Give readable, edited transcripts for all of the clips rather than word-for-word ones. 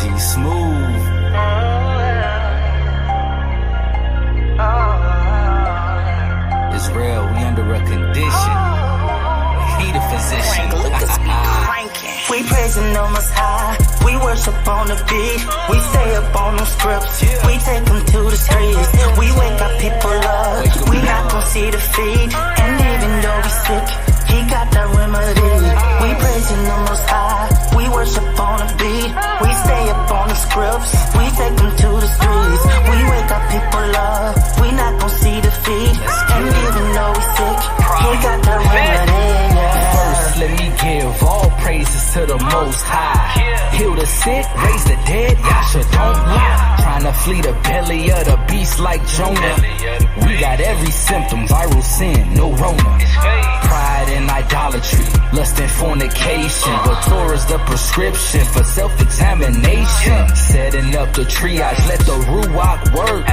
G Smooth. It's real, we under a condition. He the physician. We praising the Most High. We worship on the beat. We stay up on them scripts. We take them to the streets. We wake our people up. We not gon' see defeat. And even though we sick, He got that remedy. We praising the Most High. We worship on the beat. We stay up on the scripts. We take them to the streets. We wake our people up. We not gon' see defeat. And even though we sick, He got that remedy. First, let me give all praises to the Most High. Heal the sick, raise the dead, Yasha don't lie. Trying to flee the belly of the beast like Jonah. We got every symptom, viral sin, no Rona. Pride and idolatry, lust and fornication. But Torah's the prescription for self-examination. Setting up the triage, let the Ruach work.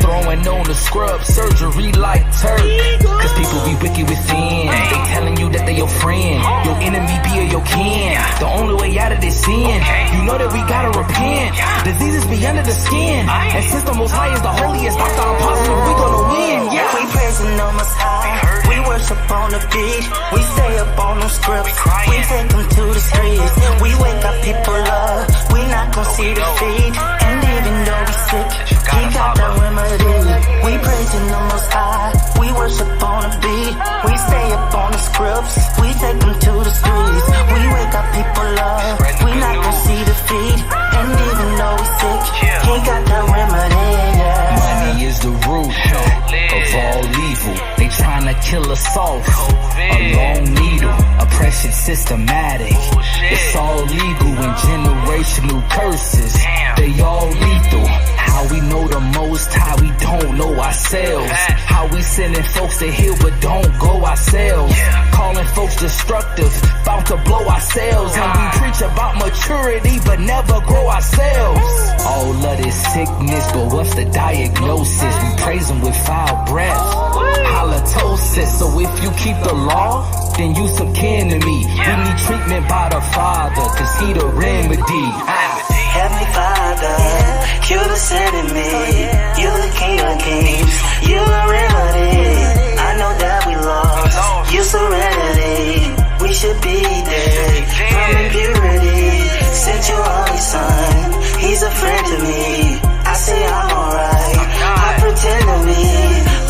Throwing on the scrub, surgery like Turk. Cause people be wicked within. They telling you that they your friend. Your enemy be your kin. The only way out of this sin, you know that we gotta repent. Diseases be under the skin. And since the Most High is the holiest, doctor, I'm positive we gonna win. Yeah. We praising the Most High. We worship on the beat. We stay up on them scripts. We take them to the streets. We wake our people up. We not gon' see defeat. And even though we sick, He got the remedy. We praising the Most High. We worship on the beat. We stay up on the scripts. We take them to the streets. We wake our people up. We not gon' see defeat. And even though we sick, He got the remedy. Money is the root of all evil. They tryna kill us off. A long needle, oppression systematic. It's all legal and generational curses. They all lethal. How we know the Most High, we don't know ourselves. How we sending folks to heal but don't go ourselves. Calling folks destructive, about to blow ourselves. And we preach about maturity but never grow ourselves. All of this sickness, but what's the diagnosis? We praise Him with foul breath, halitosis. So if you keep the law, then you some kin to me. We need treatment by the Father, cause He the remedy. Heavenly Father, You the sin in me. You the King of Kings. You the remedy. I know that we lost. You serenity. We should be dead from impurity. Sent Your only Son. He's a friend to me. I say I'm alright. I pretend to be.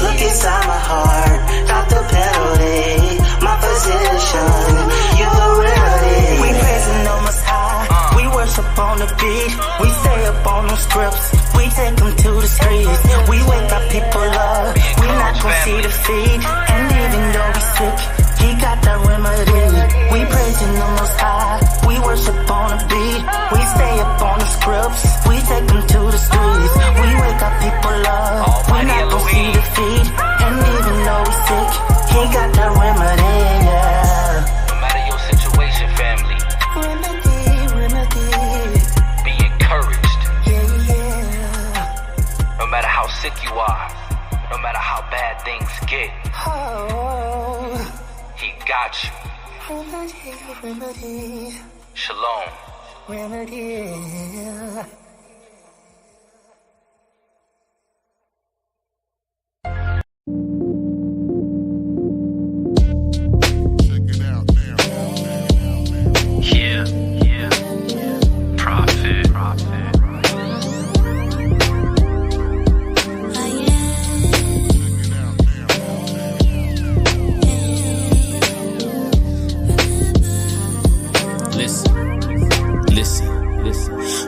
Look inside my heart. Got the penalty. My physician. You the remedy. We praising the Most High. We worship on the beat. We stay up on them scripts. We take them to the streets. We wake our people up. We not gon' see defeat. And even though we sick, He got that remedy. We praising the Most High. We worship on the beat. We stay up on the scripts. We take them to the streets. We wake our people up. We not gon' see defeat. And even though we sick, He got that remedy. No matter your situation, family, be encouraged. No matter how sick you are, no matter how bad things get, He got you. Shalom. Yeah. Prophet. Listen.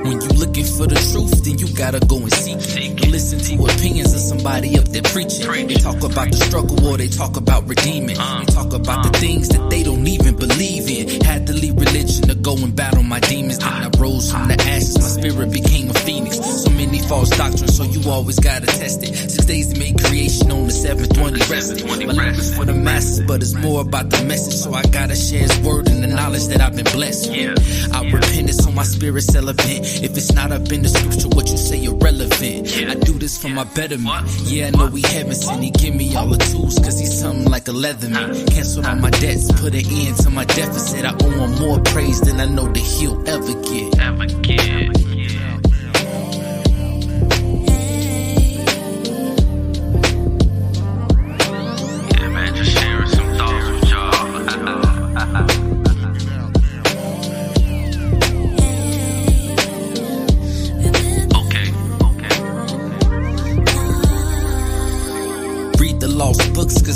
When you looking for the truth, then you gotta go and seek it. Don't listen to opinions of somebody up there preaching. They talk about the struggle or they talk about redeeming. They talk about the things that they don't even believe in. Had to leave religion to go and battle my demons. Then I rose from the ashes, my spirit became a phoenix. So many false doctrines, so you always gotta test it. 6 days to make creation, on the 7th one He rested. My life is for the masses, but it's more about the message. So I gotta share His word and the knowledge that I've been blessed with. I repented so my spirit's relevant. If it's not up in the scripture, what you say irrelevant. I do this for my betterment. Yeah, I know He heaven sent. He give me all the tools, cause He's something like a Leatherman. Canceled all my debts, put an end to my deficit. I owe Him more praise than I know that He'll ever get.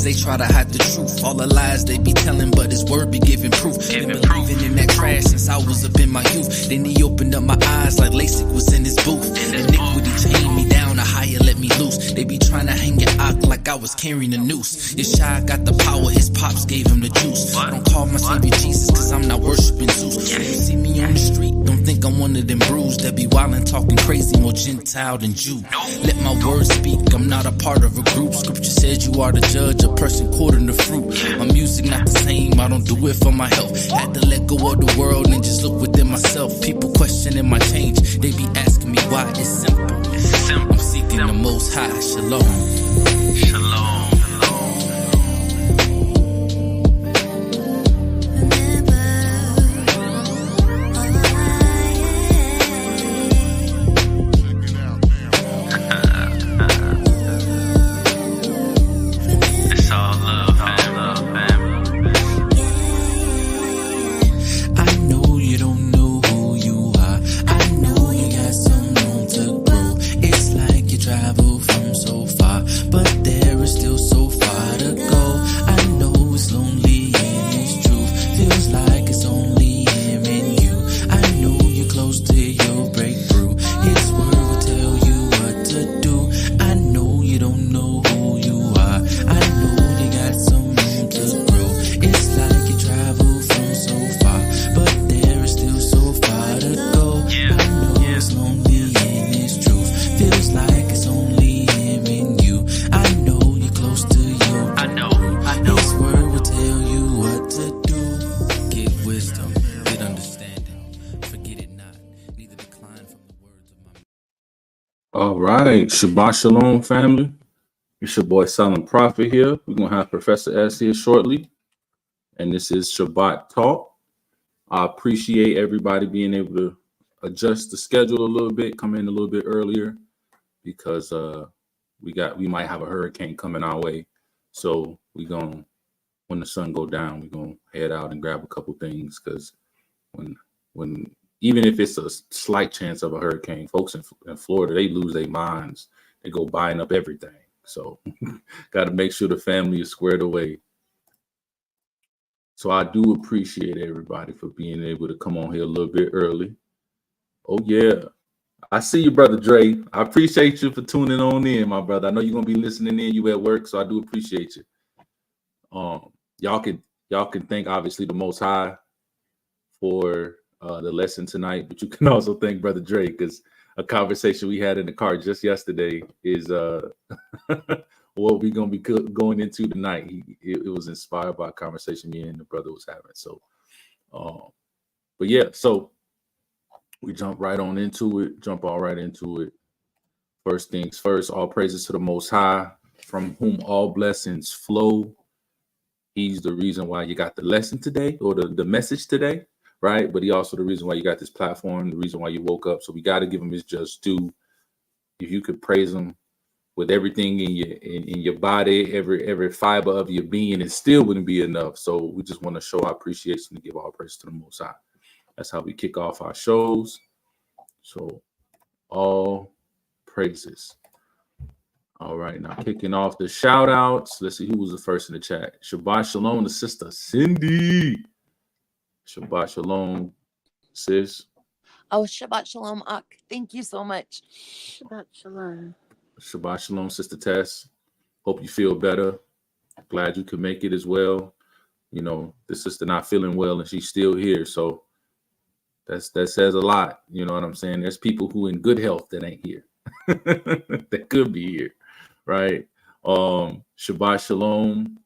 they try to hide the truth. All the lies they be telling, but his word be giving proof. Been believing in that trash since I was up in my youth. Then he opened up my eyes like LASIK was in his booth. Iniquity chained me down, a higher let me loose. They be trying to hang your ock like I was carrying a noose. Your shy got the power, his pops gave him the juice. Don't call my savior Jesus, cause I'm not worshiping Zeus. When you see me on the street, don't think I'm one of them brews that be wildin' talking crazy, more Gentile than Jew. Let my words speak, I'm not a part of a group. Scripture says you are the judge, a person courting the fruit. My music not the same, I don't do it for my health. Had to let go of the world and just look within myself. People questioning my change, they be asking me why. It's simple. I'm seeking the Most High. Shalom. Shalom. It's all love, family. I know you don't know who you are. I know you got some room to grow. It's like you travel from so far, but there is still so far to go. I know it's lonely and it's truth. Feels like it's only him and you. I know you're close to your breakthrough. His word will tell you what to do. I know you don't know who you are. I know you got some room to grow. It's like you travel from so far, but there is still so far to go. I know it's lonely and it's truth. Feels like it's only him and you. I know you're close to your I know. His word will tell you what to do. Get wisdom, get understanding. Forget it not, neither decline from the words of my mouth. All right, Shabbat Shalom, family. It's your boy Silent Prophet here. We're gonna have Professor S here shortly, and this is Shabbat Talk. I appreciate everybody being able to adjust the schedule a little bit, come in a little bit earlier because we might have a hurricane coming our way. So we gonna, when the sun go down, we're gonna head out and grab a couple things because when even if it's a slight chance of a hurricane, folks in Florida, they lose their minds. They go buying up everything. So got to make sure the family is squared away. So I do appreciate everybody for being able to come on here a little bit early. Oh yeah, I see you, brother Dre. I appreciate you for tuning on in, my brother. I know you're gonna be listening in. You at work, so I do appreciate you. Y'all can thank obviously the Most High for the lesson tonight, but you can also thank brother Dre because a conversation we had in the car just yesterday is what we're gonna be going into tonight. It was inspired by a conversation me and the brother was having. So, but yeah, so we jump all right into it. First things first, all praises to the Most High, from whom all blessings flow. He's the reason why you got the lesson today or the message today, right? But he also the reason why you got this platform, the reason why you woke up. So we got to give him his just due. If you could praise him with everything in your body, every fiber of your being, it still wouldn't be enough. So we just want to show our appreciation to give all praise to the Most High. That's how we kick off our shows. So all praises. All right, now kicking off the shout outs. Let's see who was the first in the chat. Shabbat Shalom to Sister Cindy. Shabbat Shalom, sis. Oh, Shabbat Shalom, Ak. Thank you so much. Shabbat Shalom. Shabbat Shalom, Sister Tess. Hope you feel better. Glad you could make it as well. You know, the sister not feeling well and she's still here. So that says a lot. You know what I'm saying? There's people who in good health that ain't here. That could be here. Right. Shabbat Shalom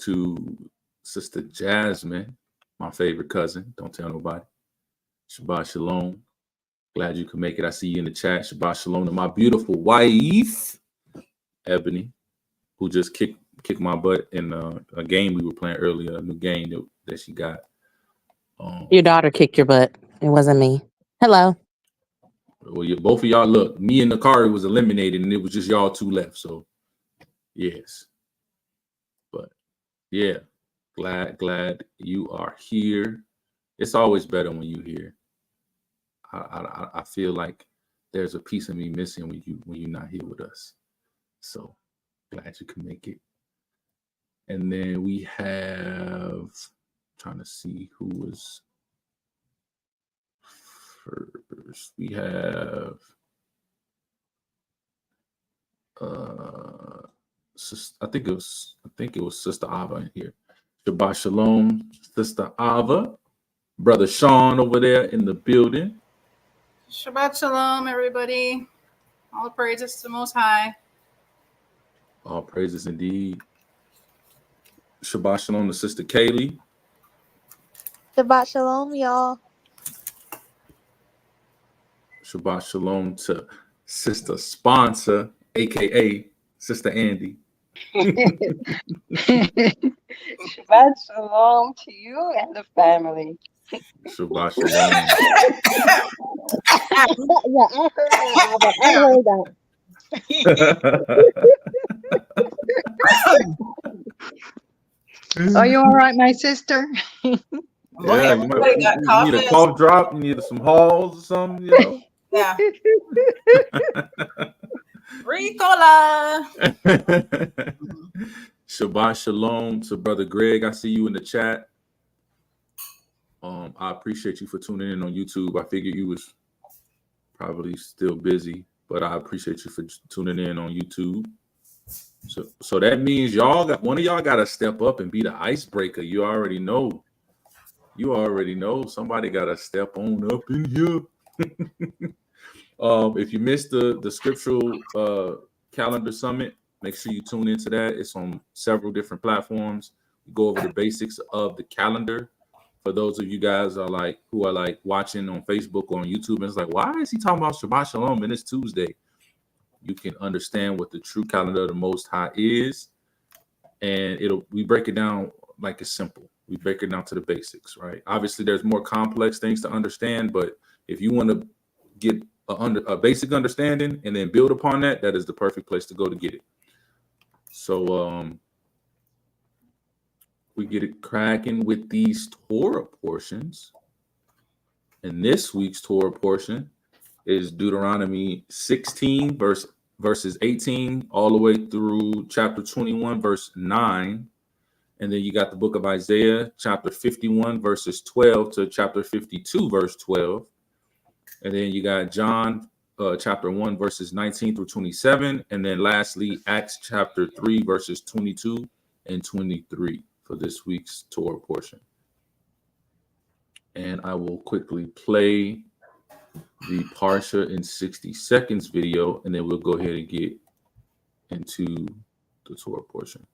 to Sister Jasmine, my favorite cousin. Don't tell nobody. Shabbat Shalom. Glad you could make it. I see you in the chat. Shabbat Shalom to my beautiful wife, Ebony, who just kicked my butt in a game we were playing earlier, a new game that she got. Your daughter kicked your butt. It wasn't me. Hello. Well, both of y'all, look, me and the car was eliminated and it was just y'all two left. So, yes. But, yeah, glad you are here. It's always better when you're here. I feel like there's a piece of me missing when you're not here with us. So, glad you can make it. And then we have, trying to see who was first. We have I think it was Sister Ava in here. Shabbat Shalom, Sister Ava. Brother Sean over there in the building. Shabbat Shalom, everybody. All praises to the Most High. All praises indeed. Shabbat Shalom to Sister Kaylee. Shabbat Shalom, y'all. Shabbat Shalom to Sister Sponsor, aka Sister Andy. Shabbat Shalom to you and the family. Shabbat Shalom. Yeah, I heard that. Are you all right, my sister? Yeah, you need a cough drop. You need some halls or something, you know. Yeah. Ricola. Shabbat Shalom to Brother Greg. I see you in the chat. I appreciate you for tuning in on YouTube. I figured you was probably still busy, but I appreciate you for tuning in on YouTube. So that means one of y'all got to step up and be the icebreaker. You already know. Somebody got to step on up in here. If you missed the scriptural calendar summit, make sure you tune into that. It's on several different platforms. We go over the basics of the calendar. For those of you guys who are watching on Facebook or on YouTube, and it's like, why is he talking about Shabbat Shalom and it's Tuesday? You can understand what the true calendar of the Most High is, and we break it down like it's simple. We break it down to the basics, right? Obviously, there's more complex things to understand, but if you want to get a basic understanding and then build upon that, that is the perfect place to go to get it. So we get it cracking with these Torah portions. And this week's Torah portion is Deuteronomy 16, verses 18, all the way through chapter 21, verse 9. And then you got the book of Isaiah, chapter 51, verses 12 to chapter 52, verse 12. And then you got John chapter 1, verses 19 through 27. And then lastly, Acts chapter 3, verses 22 and 23 for this week's Torah portion. And I will quickly play the Parsha in 60 seconds video, and then we'll go ahead and get into the Torah portion.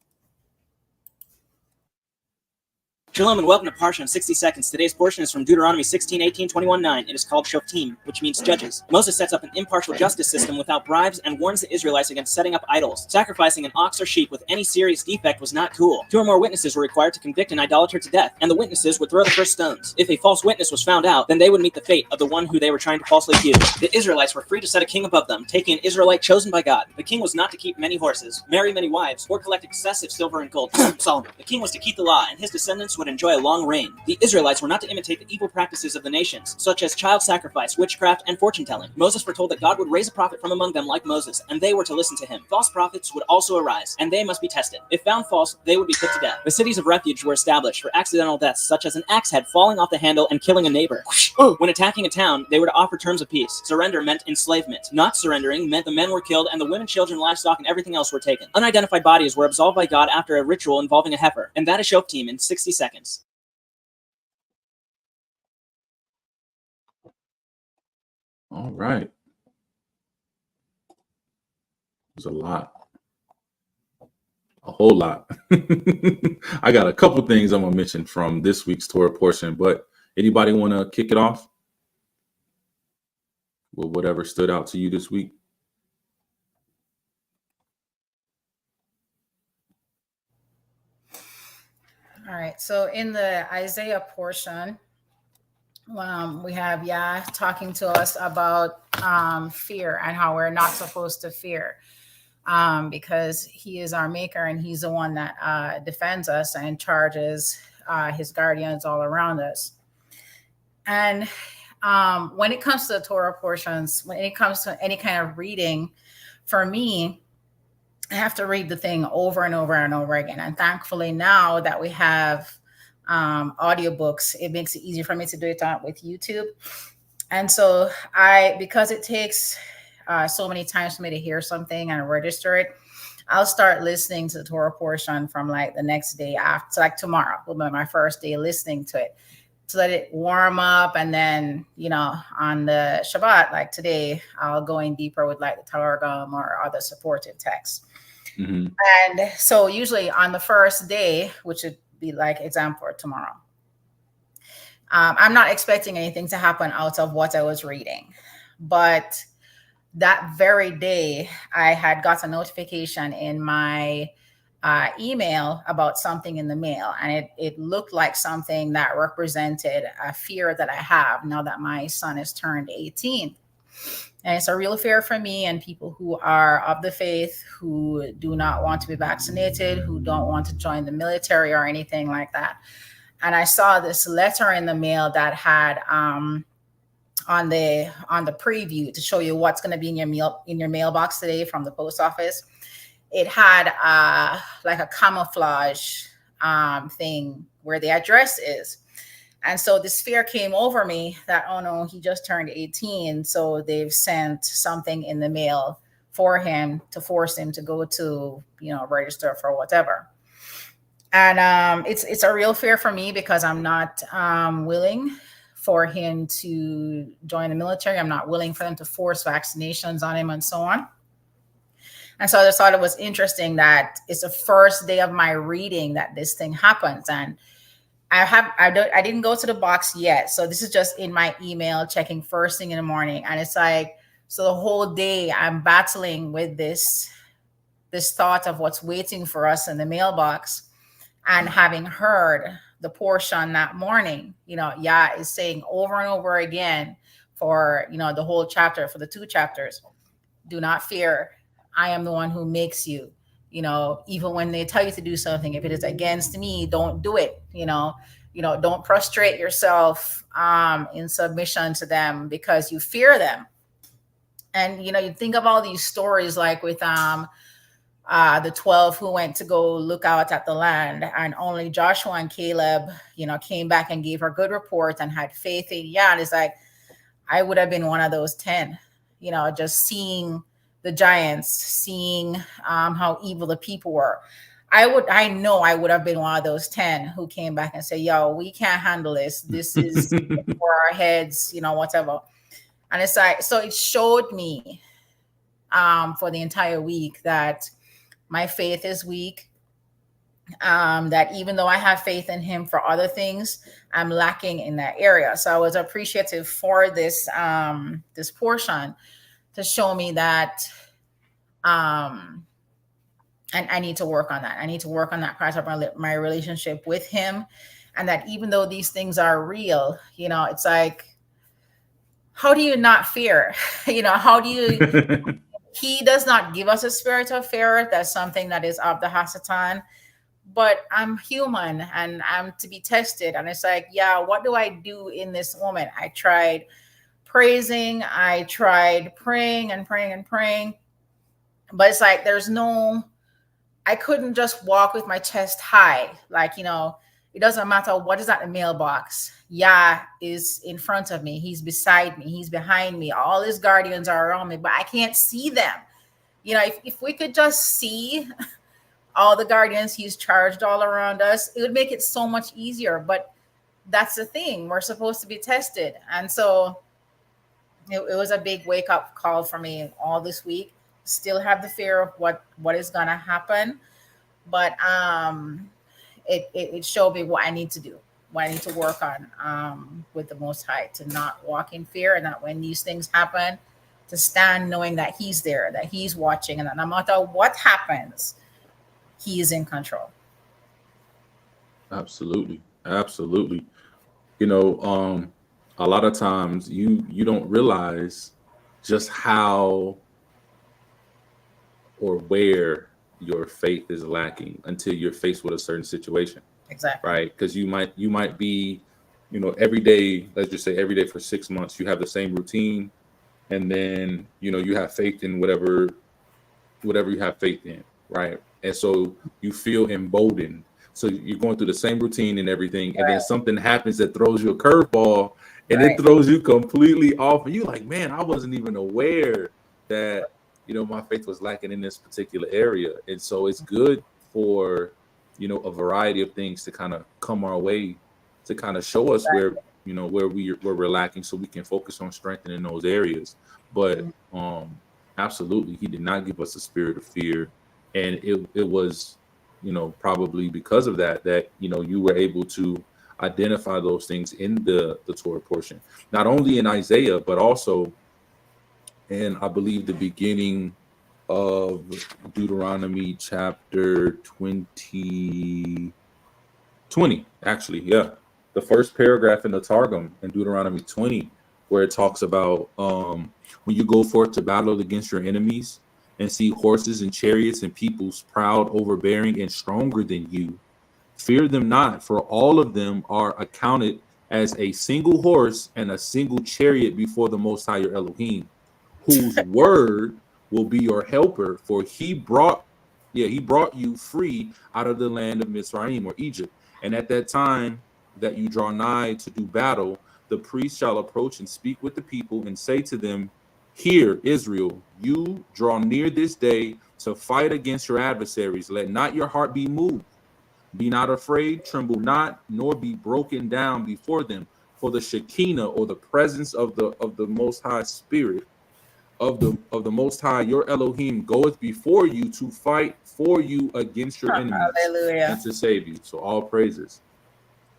Shalom and welcome to Parsha in 60 seconds. Today's portion is from Deuteronomy 16, 18, 21, 9. It is called Shoftim, which means judges. Moses sets up an impartial justice system without bribes and warns the Israelites against setting up idols. Sacrificing an ox or sheep with any serious defect was not cool. 2 or more witnesses were required to convict an idolater to death, and the witnesses would throw the first stones. If a false witness was found out, then they would meet the fate of the one who they were trying to falsely accuse. The Israelites were free to set a king above them, taking an Israelite chosen by God. The king was not to keep many horses, marry many wives, or collect excessive silver and gold. Solomon. The king was to keep the law, and his descendants would enjoy a long reign. The Israelites were not to imitate the evil practices of the nations, such as child sacrifice, witchcraft, and fortune-telling. Moses foretold that God would raise a prophet from among them like Moses, and they were to listen to him. False prophets would also arise, and they must be tested. If found false, they would be put to death. The cities of refuge were established for accidental deaths, such as an axe head falling off the handle and killing a neighbor. When attacking a town, they were to offer terms of peace. Surrender meant enslavement. Not surrendering meant the men were killed, and the women, children, livestock, and everything else were taken. Unidentified bodies were absolved by God after a ritual involving a heifer, and that is Shoftim in 60 seconds. All right. There's a lot. A whole lot. I got a couple things I'm going to mention from this week's Torah portion, but anybody want to kick it off with whatever stood out to you this week? All right. So in the Isaiah portion, we have Yah talking to us about fear and how we're not supposed to fear because he is our maker and he's the one that defends us and charges his guardians all around us. And when it comes to the Torah portions, when it comes to any kind of reading, for me, I have to read the thing over and over and over again. And thankfully, now that we have audiobooks, it makes it easier for me to do it with YouTube. And so because it takes so many times for me to hear something and register it, I'll start listening to the Torah portion from like the next day after, so like tomorrow will be my first day listening to it, to let it warm up. And then, on the Shabbat, like today, I'll go in deeper with like the Targum or other supportive texts. Mm-hmm. And so usually on the first day, which would be like example for tomorrow, I'm not expecting anything to happen out of what I was reading. But that very day, I had got a notification in my email about something in the mail. And it looked like something that represented a fear that I have now that my son has turned 18. And it's a real fear for me and people who are of the faith, who do not want to be vaccinated, who don't want to join the military or anything like that. And I saw this letter in the mail that had on the preview to show you what's going to be in your mailbox today from the post office. It had like a camouflage thing where the address is. And so this fear came over me that, oh no, he just turned 18. So they've sent something in the mail for him to force him to go to, register for whatever. And it's a real fear for me because I'm not willing for him to join the military. I'm not willing for them to force vaccinations on him and so on. And so I just thought it was interesting that it's the first day of my reading that this thing happens. And I didn't go to the box yet. So this is just in my email, checking first thing in the morning. And it's like, so the whole day I'm battling with this thought of what's waiting for us in the mailbox. And having heard the portion that morning, Yah is saying over and over again for, the whole chapter, for the 2 chapters, do not fear. I am the one who makes you. Even when they tell you to do something, if it is against me, don't do it. Don't prostrate yourself in submission to them because you fear them. And, you think of all these stories like with the 12 who went to go look out at the land, and only Joshua and Caleb, came back and gave her good report and had faith in Yah. And it's like, I would have been one of those 10, just seeing the giants, seeing how evil the people were. I know I would have been one of those 10 who came back and say, yo, we can't handle this. This is for our heads, whatever. And it's like, so it showed me for the entire week that my faith is weak. That even though I have faith in him for other things, I'm lacking in that area. So I was appreciative for this this portion to show me that and I need to work on that. I need to work on that part of my relationship with him. And that even though these things are real, it's like, how do you not fear? How do you, he does not give us a spirit of fear. That's something that is of the Hasatan. But I'm human and I'm to be tested. And it's like, yeah, what do I do in this moment? I tried praising. I tried praying and praying and praying. But it's like, I couldn't just walk with my chest high. Like, it doesn't matter what is at the mailbox. Yah is in front of me. He's beside me. He's behind me. All his guardians are around me, but I can't see them. If we could just see all the guardians he's charged all around us, it would make it so much easier. But that's the thing. We're supposed to be tested. And so it was a big wake-up call for me all this week. Still have the fear of what is going to happen. But it showed me what I need to do, what I need to work on with the Most High, to not walk in fear, and that when these things happen, to stand knowing that he's there, that he's watching, and that no matter what happens, he is in control. Absolutely. Absolutely. A lot of times you don't realize just how or where your faith is lacking until you're faced with a certain situation. Exactly. Right? Because you might be, every day, let's just say every day for 6 months, you have the same routine, and then you have faith in whatever you have faith in. right? And so you feel emboldened. So you're going through the same routine and everything, and then something happens that throws you a curveball, and it throws you completely off. And you're like, man, I wasn't even aware that, you know, my faith was lacking in this particular area. And so it's good for, you know, a variety of things to kind of come our way to kind of show us where, you know, where we're lacking, so we can focus on strengthening those areas. But absolutely, he did not give us a spirit of fear, and it was, you know, probably because of that you know, you were able to identify those things in the Torah portion, not only in Isaiah but also in, I believe, the beginning of Deuteronomy chapter 20 actually, yeah, the first paragraph in the Targum in Deuteronomy 20, where it talks about when you go forth to battle against your enemies and see horses and chariots and peoples proud, overbearing, and stronger than you, fear them not, for all of them are accounted as a single horse and a single chariot before the Most High your Elohim, whose word will be your helper, for he brought you free out of the land of Mizraim, or Egypt. And at that time that you draw nigh to do battle, the priest shall approach and speak with the people and say to them, hear, Israel, you draw near this day to fight against your adversaries. Let not your heart be moved. Be not afraid, tremble not, nor be broken down before them. For the Shekinah, or the presence of the Most High Spirit, of the Most High your Elohim, goeth before you to fight for you against your enemies, and to save you. So all praises.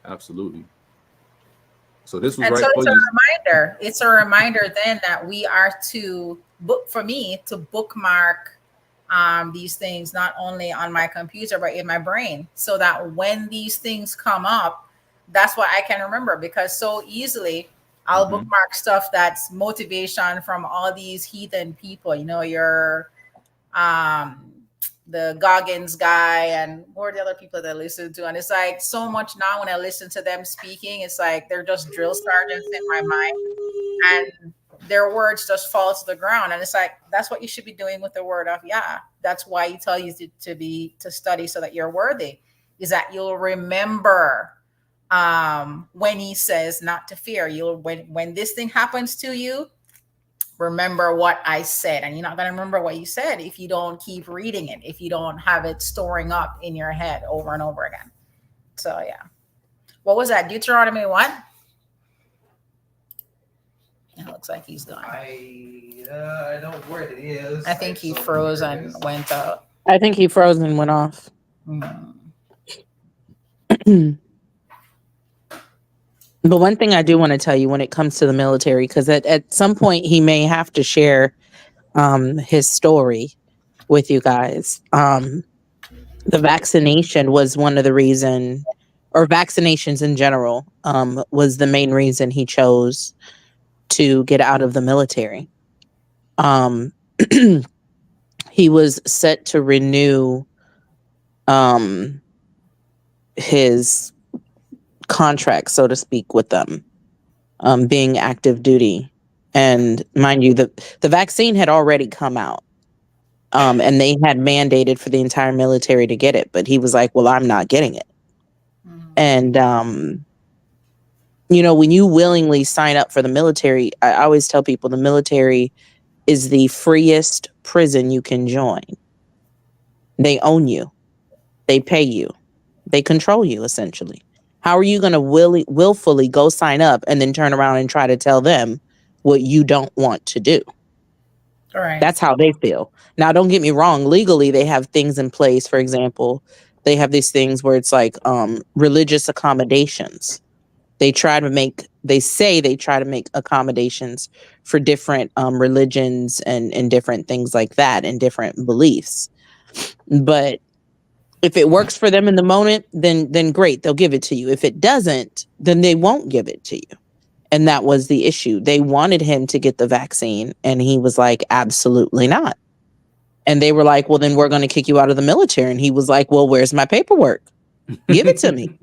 Absolutely. So this was and right so for it's you. a reminder. It's a reminder then that we are to bookmark these things not only on my computer but in my brain, so that when these things come up, that's what I can remember. Because so easily I'll bookmark stuff that's motivation from all these heathen people, you know, your the Goggins guy, and what are the other people that I listen to? And it's like so much now when I listen to them speaking, it's like they're just drill sergeants in my mind, and their words just fall to the ground. And it's like, that's what you should be doing with the word of Yah. That's why he tell you to study, so that you're worthy, is that you'll remember when he says not to fear. When this thing happens to you, remember what I said. And you're not going to remember what you said if you don't keep reading it, if you don't have it storing up in your head over and over again. So yeah. What was that? Deuteronomy what? It looks like he's gone. I don't know where it is. I think he froze and went out. I think he froze and went off. But one thing I do want to tell you when it comes to the military, because at some point he may have to share his story with you guys. The vaccination was one of the reason, or vaccinations in general, was the main reason he chose to get out of the military. He was set to renew his contract, so to speak, with them, being active duty. And mind you, the vaccine had already come out, and they had mandated for the entire military to get it. But he was like, well, I'm not getting it. And, you know, when you willingly sign up for the military, I always tell people the military is the freest prison you can join. They own you. They pay you. They control you, essentially. How are you going to willfully go sign up and then turn around and try to tell them what you don't want to do? All right. That's how they feel. Now, don't get me wrong. Legally, they have things in place. For example, they have these things where it's like religious accommodations. They try to make accommodations for different religions and different things like that, and different beliefs. But if it works for them in the moment, then great, they'll give it to you. If it doesn't, then they won't give it to you. And that was the issue. They wanted him to get the vaccine, and he was like, absolutely not. And they were like, well, then we're going to kick you out of the military. And he was like, well, where's my paperwork? Give it to me.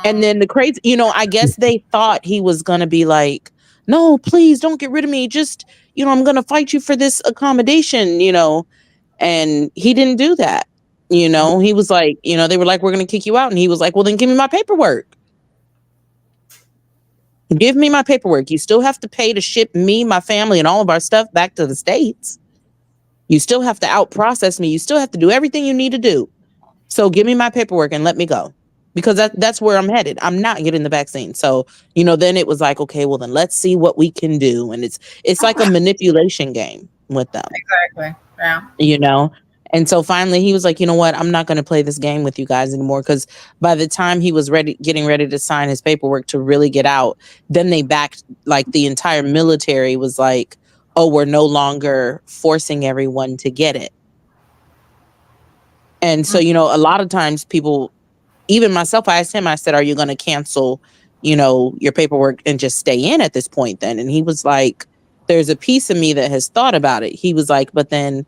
And then the crazy, you know, I guess they thought he was going to be like, no, please don't get rid of me. Just, you know, I'm going to fight you for this accommodation, you know. And he didn't do that. You know, he was like, you know, they were like, we're going to kick you out. And he was like, well, then give me my paperwork. Give me my paperwork. You still have to pay to ship me, my family, and all of our stuff back to the States. You still have to out process me. You still have to do everything you need to do. So give me my paperwork and let me go. Because that's where I'm headed. I'm not getting the vaccine. So, you know, then it was like, okay, well then let's see what we can do. And it's like a manipulation game with them. Exactly. Yeah. You know? And so finally he was like, you know what? I'm not going to play this game with you guys anymore. Because by the time he was getting ready to sign his paperwork to really get out, then they backed, like the entire military was like, oh, we're no longer forcing everyone to get it. And so, you know, a lot of times people, even myself, I asked him, I said, are you going to cancel, you know, your paperwork and just stay in at this point then? And he was like, there's a piece of me that has thought about it. He was like, but then,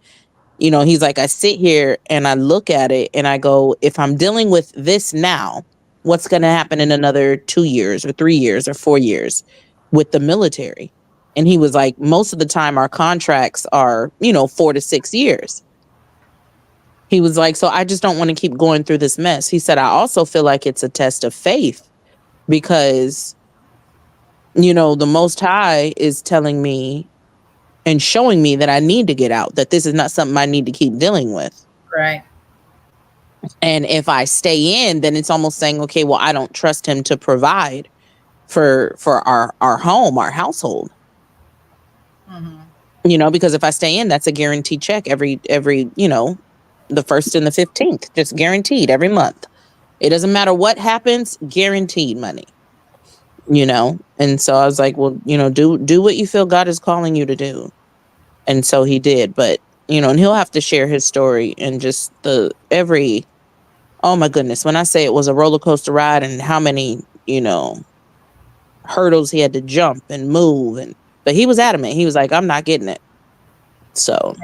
you know, he's like, I sit here and I look at it and I go, if I'm dealing with this now, what's going to happen in another 2 years or 3 years or 4 years with the military? And he was like, most of the time our contracts are, you know, 4 to 6 years. He was like, so I just don't want to keep going through this mess. He said, I also feel like it's a test of faith because, you know, the Most High is telling me and showing me that I need to get out, that this is not something I need to keep dealing with. Right. And if I stay in, then it's almost saying, okay, well, I don't trust him to provide for our home, our household. You know, because if I stay in, that's a guaranteed check every, you know, the 1st and the 15th, just guaranteed every month. It doesn't matter what happens, guaranteed money. You know? And so I was like, well, you know, do what you feel God is calling you to do. And so he did, but you know, and he'll have to share his story and just oh my goodness, when I say it was a roller coaster ride and how many, you know, hurdles he had to jump and move, but he was adamant. He was like, I'm not getting it. So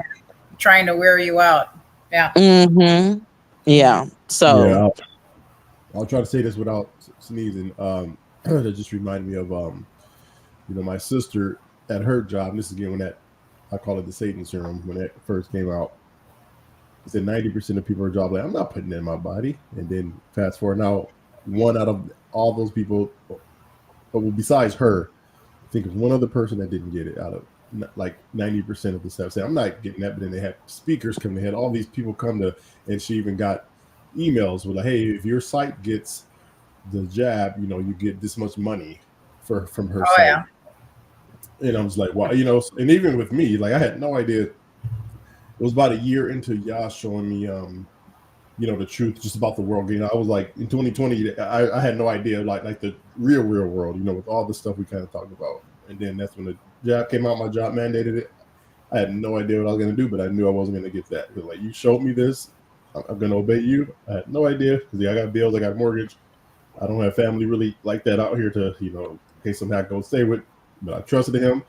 trying to wear you out. Yeah. Mm-hmm. Yeah. So yeah, I'll try to say this without sneezing. That just reminded me of you know, my sister at her job, and this is again when that, I call it the Satan serum, when that first came out. He said 90% of people are job like, I'm not putting it in my body. And then fast forward now, one out of all those people, but besides her, I think of one other person that didn't get it out of like 90% of the staff say, I'm not getting that. But then they had speakers come, they had all these people come to, and she even got emails with like, hey, if your site gets the jab, you know, you get this much money from her site. Yeah. And I was like, wow, you know, and even with me, like I had no idea. It was about a year into Yah showing me, you know, the truth just about the world. You know, I was like, in 2020, I had no idea, like the real world, you know, with all the stuff we kind of talked about. And then that's when the job came out, my job mandated it. I had no idea what I was going to do, but I knew I wasn't going to get that. Because like, you showed me this, I'm going to obey you. I had no idea because I got bills, I got a mortgage. I don't have family really like that out here to, you know, in case something I go stay with. But I trusted him.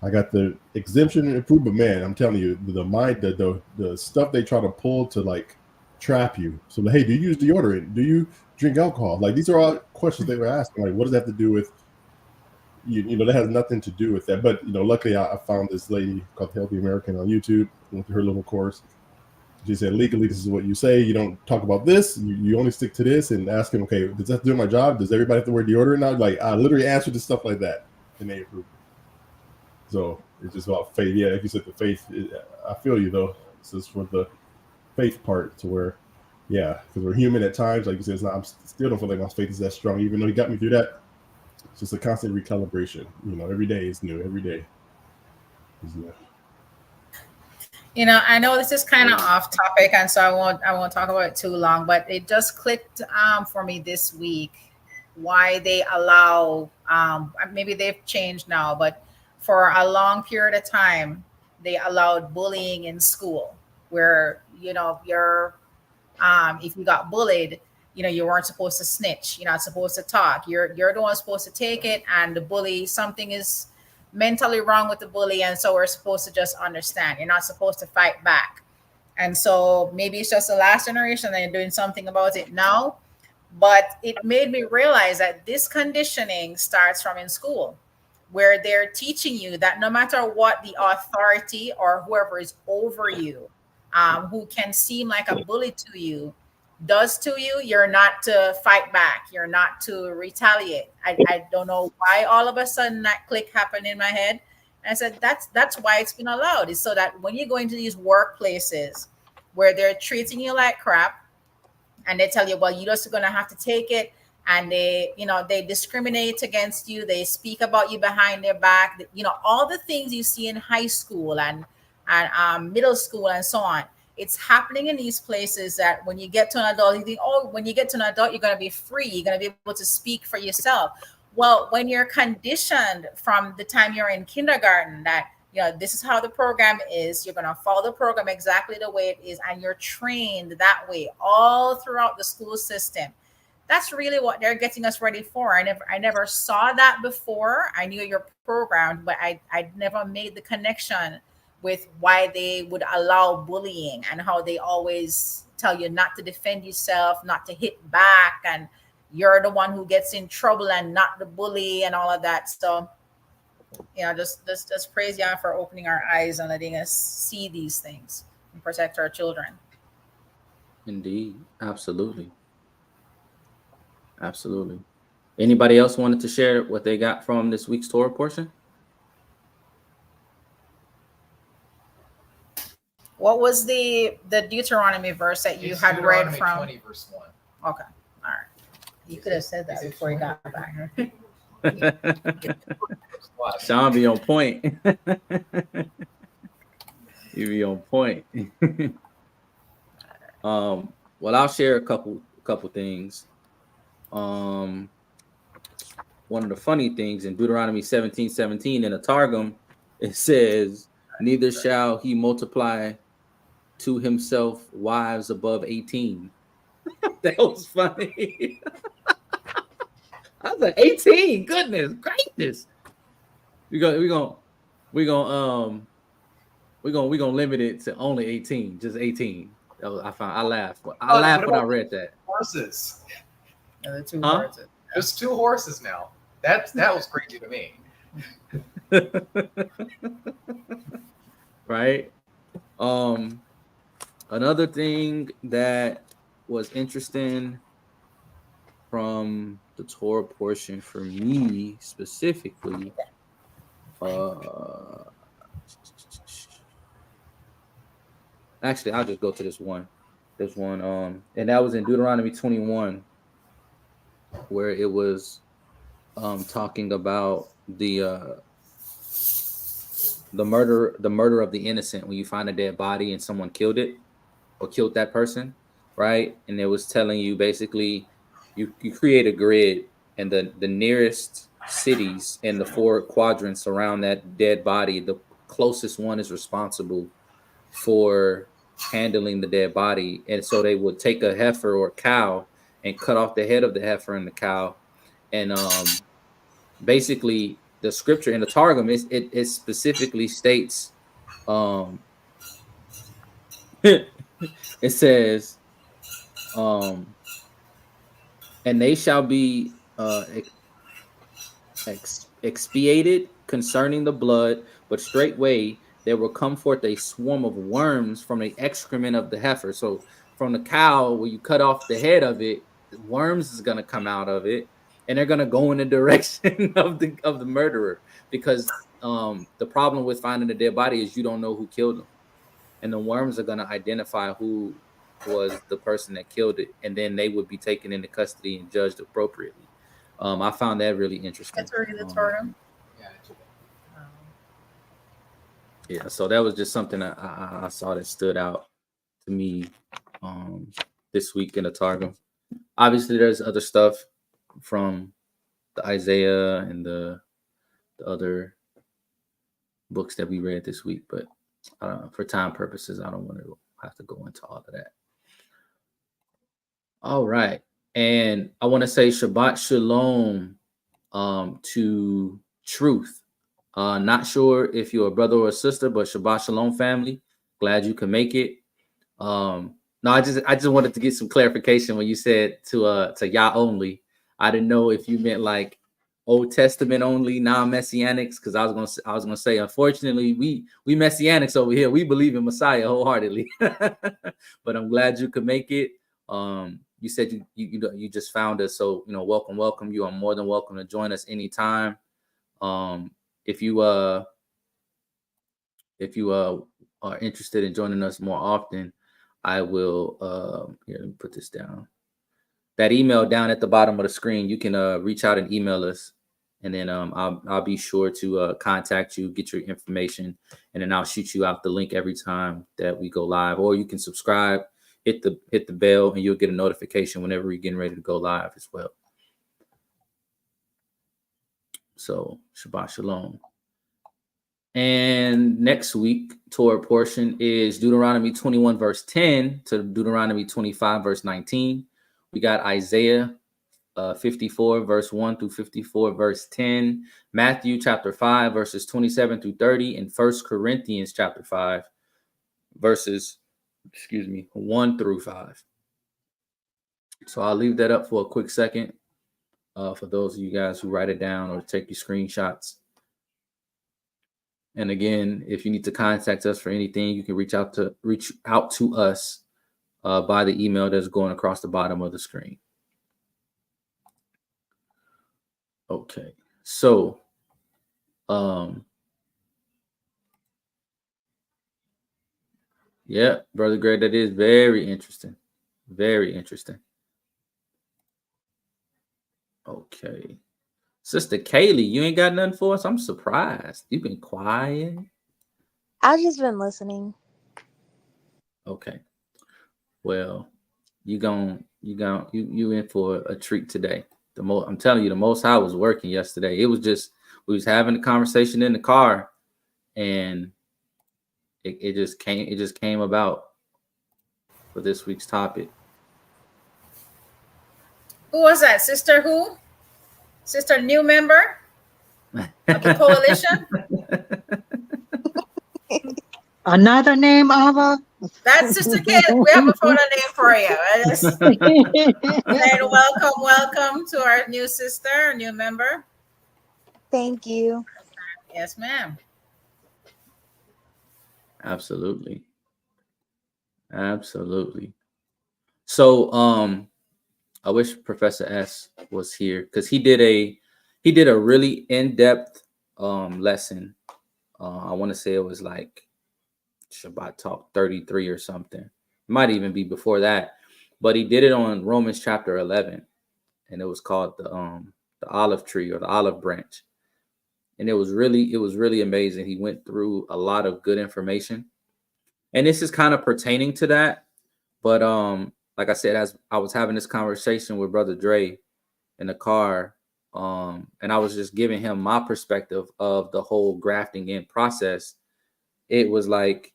I got the exemption and approved, but man, I'm telling you, the stuff they try to pull to like trap you. So, hey, do you use deodorant? Do you drink alcohol? Like these are all questions they were asking. Like, what does that have to do with you? You know, that has nothing to do with that. But you know, luckily, I found this lady called Healthy American on YouTube. Went through her little course. She said, legally, this is what you say. You don't talk about this. You only stick to this. And ask him, okay, does that do my job? Does everybody have to wear deodorant now? Like, I literally answered this stuff like that, and they approved it. So it's just about faith. Yeah, like you said, the faith. I feel you though. It's just for the faith part to where, yeah, because we're human at times. Like you said, I still don't feel like my faith is that strong, even though he got me through that. It's just a constant recalibration. You know, every day is new. Every day is new. You know, I know this is kind of off topic, and so I won't talk about it too long. But it just clicked for me this week why they allow. Maybe they've changed now, but for a long period of time, they allowed bullying in school, where you know you're if you got bullied, you know you weren't supposed to snitch. You're not supposed to talk. You're the one supposed to take it, and the bully, something is mentally wrong with the bully, and so we're supposed to just understand. You're not supposed to fight back. And so maybe it's just the last generation and they're doing something about it now, but it made me realize that this conditioning starts from in school, where they're teaching you that no matter what the authority or whoever is over you who can seem like a bully to you does to you, you're not to fight back. You're not to retaliate. I don't know why all of a sudden that click happened in my head. And I said, that's why it's been allowed. Is so that when you go into these workplaces where they're treating you like crap, and they tell you, well, you're just going to have to take it, and they discriminate against you, they speak about you behind their back, all the things you see in high school and middle school and so on. It's happening in these places that when you get to an adult, you think, oh, when you get to an adult, you're going to be free, you're going to be able to speak for yourself. Well, when you're conditioned from the time you're in kindergarten that this is how the program is, you're going to follow the program exactly the way it is, and you're trained that way all throughout the school system. That's really what they're getting us ready for. I never saw that before. I knew you're programmed, but I never made the connection with why they would allow bullying and how they always tell you not to defend yourself, not to hit back, and you're the one who gets in trouble and not the bully and all of that. So just praise God for opening our eyes and letting us see these things and protect our children. Indeed. Absolutely. Anybody else wanted to share what they got from this week's Torah portion? What was the Deuteronomy verse that you had read from? 20 verse 1. Okay. All right. You could have said that before you got back. Sean be on point. You be on point. Well, I'll share a couple things. One of the funny things in Deuteronomy 17:17 in the Targum, it says, "Neither shall he multiply to himself wives above 18." That was funny. I was like, 18. Goodness gracious. We're gonna limit it to only 18, just 18. That was, I laughed. I laughed when I read that. Horses. The 2 horses. There's 2 horses now. That was crazy to me. Right. Another thing that was interesting from the Torah portion for me specifically, actually, I'll just go to this one. And that was in Deuteronomy 21, where it was talking about the murder of the innocent, when you find a dead body and someone killed it or killed that person, right? And it was telling you basically you create a grid, and the nearest cities in the 4 quadrants around that dead body, the closest one is responsible for handling the dead body. And so they would take a heifer or a cow and cut off the head of the heifer and the cow. And basically the scripture in the Targum, it specifically states, it says, and they shall be expiated concerning the blood, but straightway there will come forth a swarm of worms from the excrement of the heifer. So from the cow, where you cut off the head of it, worms is going to come out of it, and they're going to go in the direction of the murderer, because the problem with finding a dead body is you don't know who killed them, and the worms are going to identify who was the person that killed it, and then they would be taken into custody and judged appropriately. I found that really interesting. That's already the Torah. Yeah, so that was just something I saw that stood out to me this week in the Targum. Obviously, there's other stuff from the Isaiah and the other books that we read this week, but for time purposes, I don't want to have to go into all of that. All right, and I want to say Shabbat Shalom to Truth. Not sure if you're a brother or a sister, but Shabbat Shalom, family. Glad you can make it. No, I just wanted to get some clarification when you said to Yah only. I didn't know if you meant like Old Testament only non-messianics, because I was gonna say, unfortunately, we messianics over here, we believe in Messiah wholeheartedly. But I'm glad you could make it. You said you just found us, so welcome. You are more than welcome to join us anytime. If you are interested in joining us more often, I will here, let me put this down. That email down at the bottom of the screen, you can reach out and email us, and then I'll be sure to contact you, get your information, and then I'll shoot you out the link every time that we go live. Or you can subscribe, hit the bell, and you'll get a notification whenever we're getting ready to go live as well. So Shabbat Shalom. And next week, Torah portion is Deuteronomy 21 verse 10 to Deuteronomy 25 verse 19. We got Isaiah 54 verse 1 through 54 verse 10, Matthew chapter 5 verses 27 through 30, and 1 Corinthians chapter 5 verses 1 through 5. So I'll leave that up for a quick second for those of you guys who write it down or take your screenshots. And again, if you need to contact us for anything, you can reach out to us by the email that's going across the bottom of the screen. Okay, so yeah, Brother Greg, that is very interesting. Very interesting. Okay. Sister Kaylee, you ain't got nothing for us? I'm surprised. You've been quiet. I've just been listening. Okay. Well, you in for a treat today. I'm telling you, the Most High was working yesterday. It was just, we was having a conversation in the car, and it just came about for this week's topic. Who was that? Sister who? Sister new member of the coalition? Another name, Ava? That's Sister Kaylee. We have a photo name for you. And welcome to our new sister, new member. Thank you. Yes, ma'am. Absolutely. So I wish Professor S was here, because he did a really in-depth lesson. I want to say it was like Shabbat Talk 33 or something. It might even be before that, but he did it on Romans chapter 11, and it was called the olive tree or the olive branch. And it was really amazing. He went through a lot of good information, and this is kind of pertaining to that. But like I said, as I was having this conversation with Brother Dre in the car, and I was just giving him my perspective of the whole grafting in process, it was like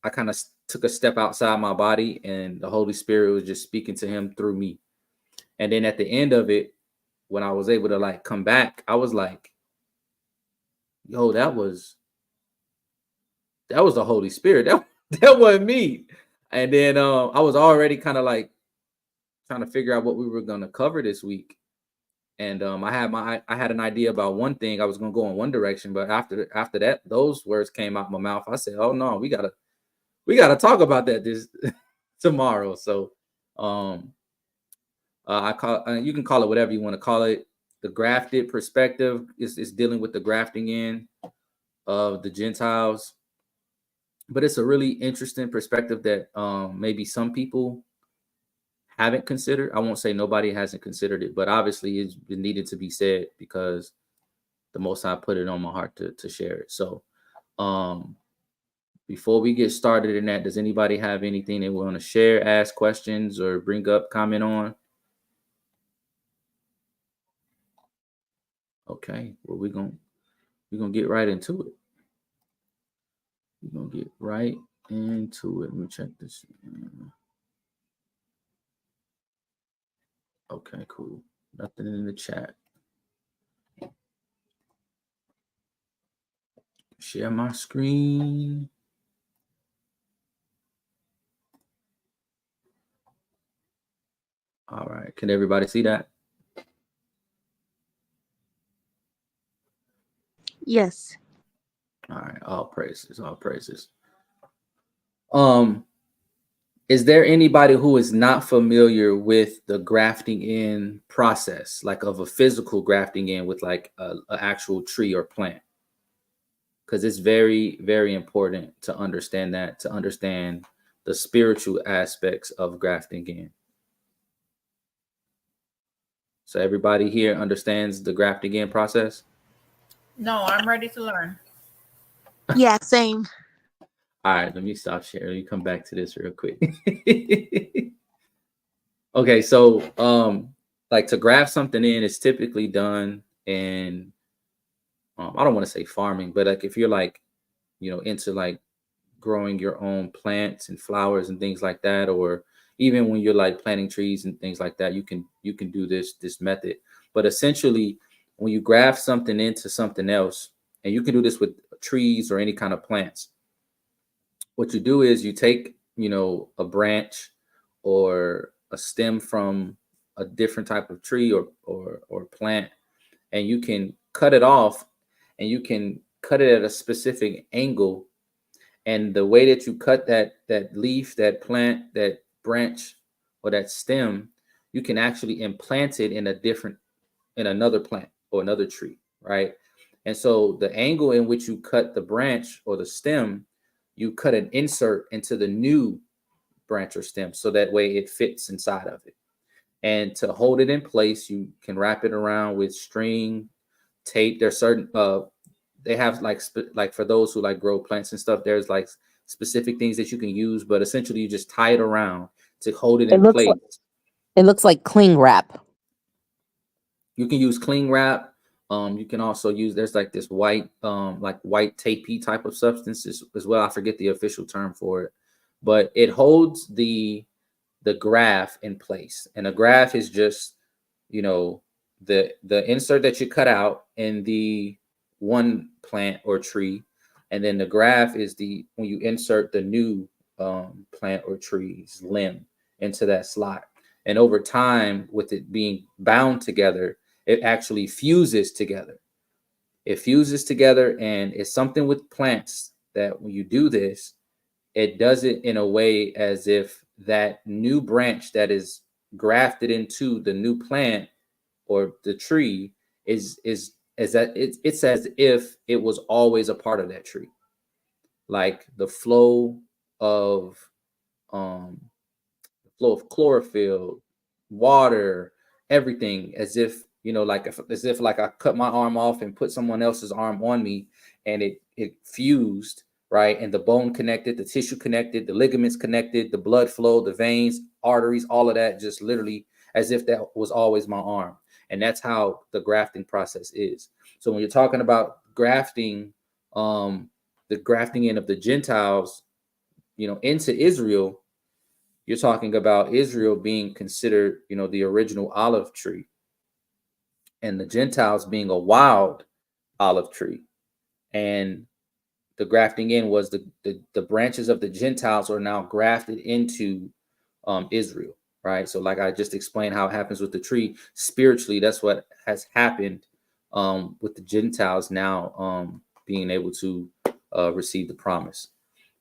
I kind of took a step outside my body, and the Holy Spirit was just speaking to him through me. And then at the end of it, when I was able to like come back, I was like, yo, that was the Holy Spirit. That wasn't me. And then I was already kind of like trying to figure out what we were going to cover this week. And I had an idea about one thing. I was going to go in one direction, but after that, those words came out my mouth. I said, oh no, we gotta talk about that this tomorrow. So I call you can call it whatever you want to call it. The grafted perspective is dealing with the grafting in of the Gentiles. But it's a really interesting perspective that maybe some people haven't considered. I won't say nobody hasn't considered it, but obviously it needed to be said because the Most High put it on my heart to share it. So before we get started in that, does anybody have anything they want to share, ask questions, or bring up, comment on? Okay, well, we're gonna get right into it. We're gonna get right into it. Let me check this. Okay, cool. Nothing in the chat. Share my screen. All right. Can everybody see that? Yes. All right, all praises, all praises. Is there anybody who is not familiar with the grafting in process, like of a physical grafting in with like an actual tree or plant? Because it's very, very important to understand that, to understand the spiritual aspects of grafting in. So everybody here understands the grafting in process? No, I'm ready to learn. Yeah, same. All right, let me stop sharing. Let me come back to this real quick. Okay, so like to graft something in is typically done in I don't want to say farming, but like if you're like, into like growing your own plants and flowers and things like that, or even when you're like planting trees and things like that, you can do this method. But essentially, when you graft something into something else, and you can do this with trees or any kind of plants, what you do is you take, a branch or a stem from a different type of tree or plant, and you can cut it off, and you can cut it at a specific angle. And the way that you cut that leaf, that plant, that branch, or that stem, you can actually implant it in another plant or another tree, right? And so the angle in which you cut the branch or the stem, you cut an insert into the new branch or stem, so that way it fits inside of it. And to hold it in place, you can wrap it around with string, tape. There's certain they have like for those who like grow plants and stuff, there's like specific things that you can use, but essentially you just tie it around to hold it in place. It looks like cling wrap. You can use cling wrap. You can also use, there's like this white tapey type of substance as well. I forget the official term for it, but it holds the graft in place. And a graft is just, the insert that you cut out in the one plant or tree, and then the graft is when you insert the new plant or tree's limb into that slot. And over time, with it being bound together, it actually fuses together. It fuses together, and it's something with plants that when you do this, it does it in a way as if that new branch that is grafted into the new plant or the tree is that it's as if it was always a part of that tree. Like the flow of chlorophyll, water, everything, as if like I cut my arm off and put someone else's arm on me, and it fused, right? And the bone connected, the tissue connected, the ligaments connected, the blood flow, the veins, arteries, all of that, just literally as if that was always my arm. And that's how the grafting process is. So when you're talking about grafting, the grafting in of the Gentiles, into Israel, you're talking about Israel being considered, the original olive tree, and the Gentiles being a wild olive tree. And the grafting in was the branches of the Gentiles are now grafted into Israel, right? So like I just explained how it happens with the tree, spiritually, that's what has happened with the Gentiles now being able to receive the promise.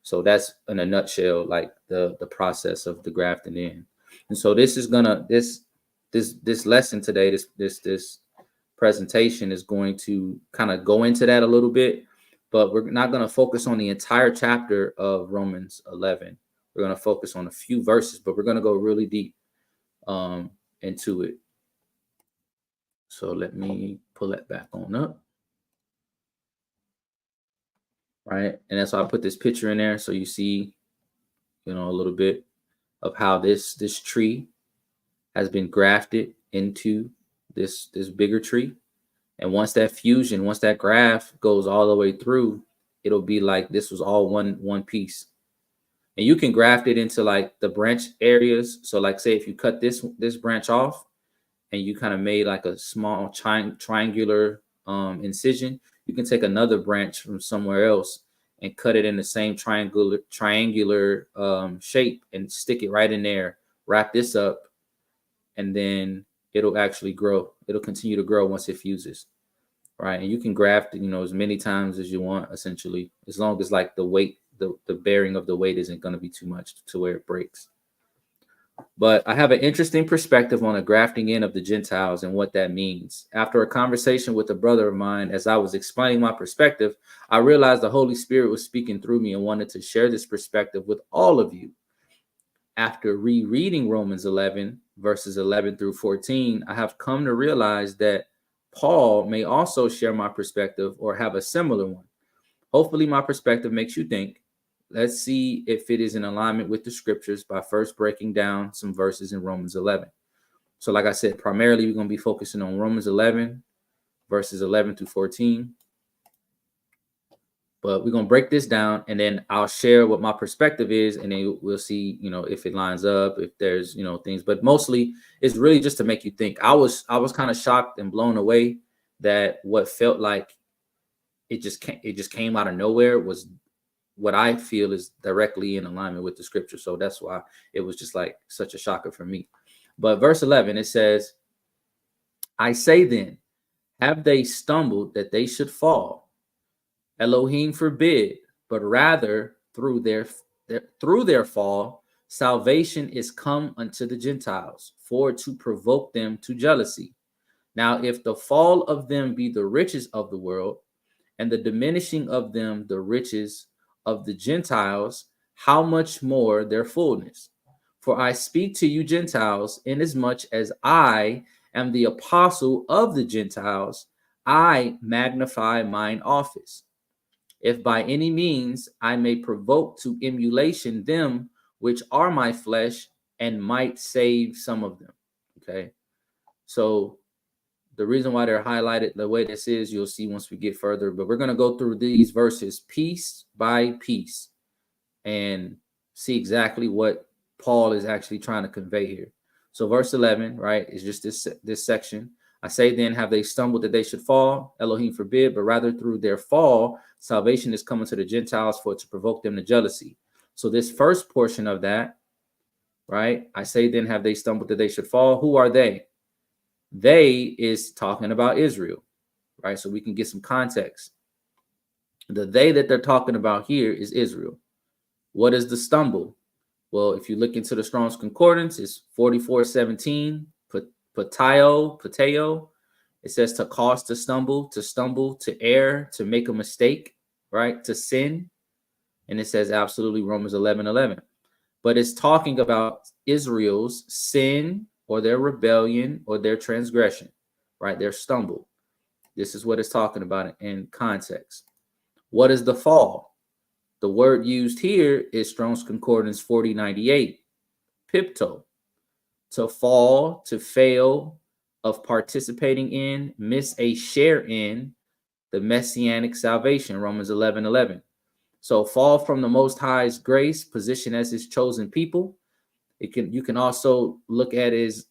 So that's in a nutshell, like the process of the grafting in. And so this is gonna this lesson today, this presentation is going to kind of go into that a little bit, but we're not going to focus on the entire chapter of Romans 11. We're going to focus on a few verses, but we're going to go really deep into it. So let me pull that back on up. Right. And that's why I put this picture in there. So you see, a little bit of how this tree has been grafted into this bigger tree. And once that graft goes all the way through, it'll be like this was all one piece. And you can graft it into like the branch areas. So like say if you cut this branch off and you kind of made like a small triangular incision, you can take another branch from somewhere else and cut it in the same triangular shape and stick it right in there, wrap this up, and then it'll actually grow. It'll continue to grow once it fuses. right? And you can graft, as many times as you want, essentially, as long as like the weight, the bearing of the weight isn't going to be too much to where it breaks. But I have an interesting perspective on the grafting in of the Gentiles and what that means. After a conversation with a brother of mine, as I was explaining my perspective, I realized the Holy Spirit was speaking through me and wanted to share this perspective with all of you. After rereading Romans 11, verses 11 through 14, I have come to realize that Paul may also share my perspective or have a similar one. Hopefully, my perspective makes you think. Let's see if it is in alignment with the scriptures by first breaking down some verses in Romans 11. So like I said, primarily we're going to be focusing on Romans 11, verses 11 through 14. But we're going to break this down, and then I'll share what my perspective is, and then we'll see, if it lines up, if there's, things. But mostly it's really just to make you think. I was kind of shocked and blown away that what felt like it just came out of nowhere was what I feel is directly in alignment with the scripture. So that's why it was just like such a shocker for me. But verse 11, it says, I say then, have they stumbled that they should fall? Elohim forbid, but rather through their fall, salvation is come unto the Gentiles, for to provoke them to jealousy. Now, if the fall of them be the riches of the world, and the diminishing of them the riches of the Gentiles, how much more their fullness? For I speak to you Gentiles, inasmuch as I am the apostle of the Gentiles, I magnify mine office. If by any means I may provoke to emulation them which are my flesh, and might save some of them. Okay, so the reason why they're highlighted the way this is, you'll see once we get further. But we're going to go through these verses piece by piece and see exactly what Paul is actually trying to convey here. So verse 11, right, is just this section. I say then, have they stumbled that they should fall? Elohim forbid, but rather through their fall, salvation is coming to the Gentiles for to provoke them to jealousy. So this first portion of that, right, I say then, have they stumbled that they should fall? Who are they? They is talking about Israel, right? So we can get some context. The they that they're talking about here is Israel. What is the stumble? Well, if you look into the Strong's Concordance, it's 44:17, pateo. It says to cause to stumble, to err, to make a mistake, right? To sin. And it says absolutely Romans 11:11. But it's talking about Israel's sin, or their rebellion, or their transgression, right? Their stumble. This is what it's talking about in context. What is the fall? The word used here is Strong's Concordance 4098, pipto, to fall, to fail, of participating in, miss a share in the messianic salvation, Romans 11:11. So fall from the Most High's grace, position as his chosen people. You can also look at it as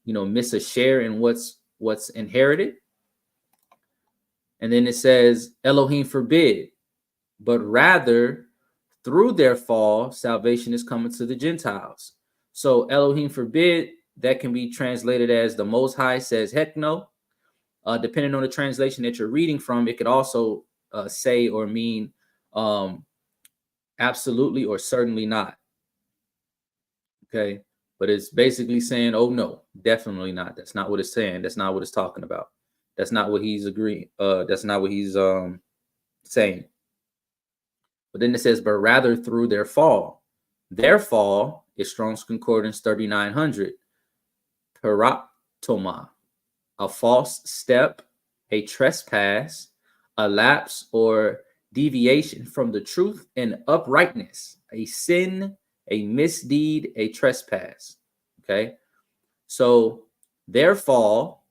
miss a share in what's inherited. And then it says Elohim forbid, but rather through their fall salvation is coming to the Gentiles. So Elohim forbid, that can be translated as the Most High says heck no. Depending on the translation that you're reading from, it could also say or mean absolutely or certainly not. Okay, but it's basically saying, oh no, definitely not. That's not what it's saying. That's not what it's talking about. That's not what he's agreeing. That's not what he's saying. But then it says, but rather through their fall. Their fall is Strong's Concordance 3900. Paratoma, a false step, a trespass, a lapse or deviation from the truth and uprightness, a sin, a misdeed, a trespass. Okay, so their fall,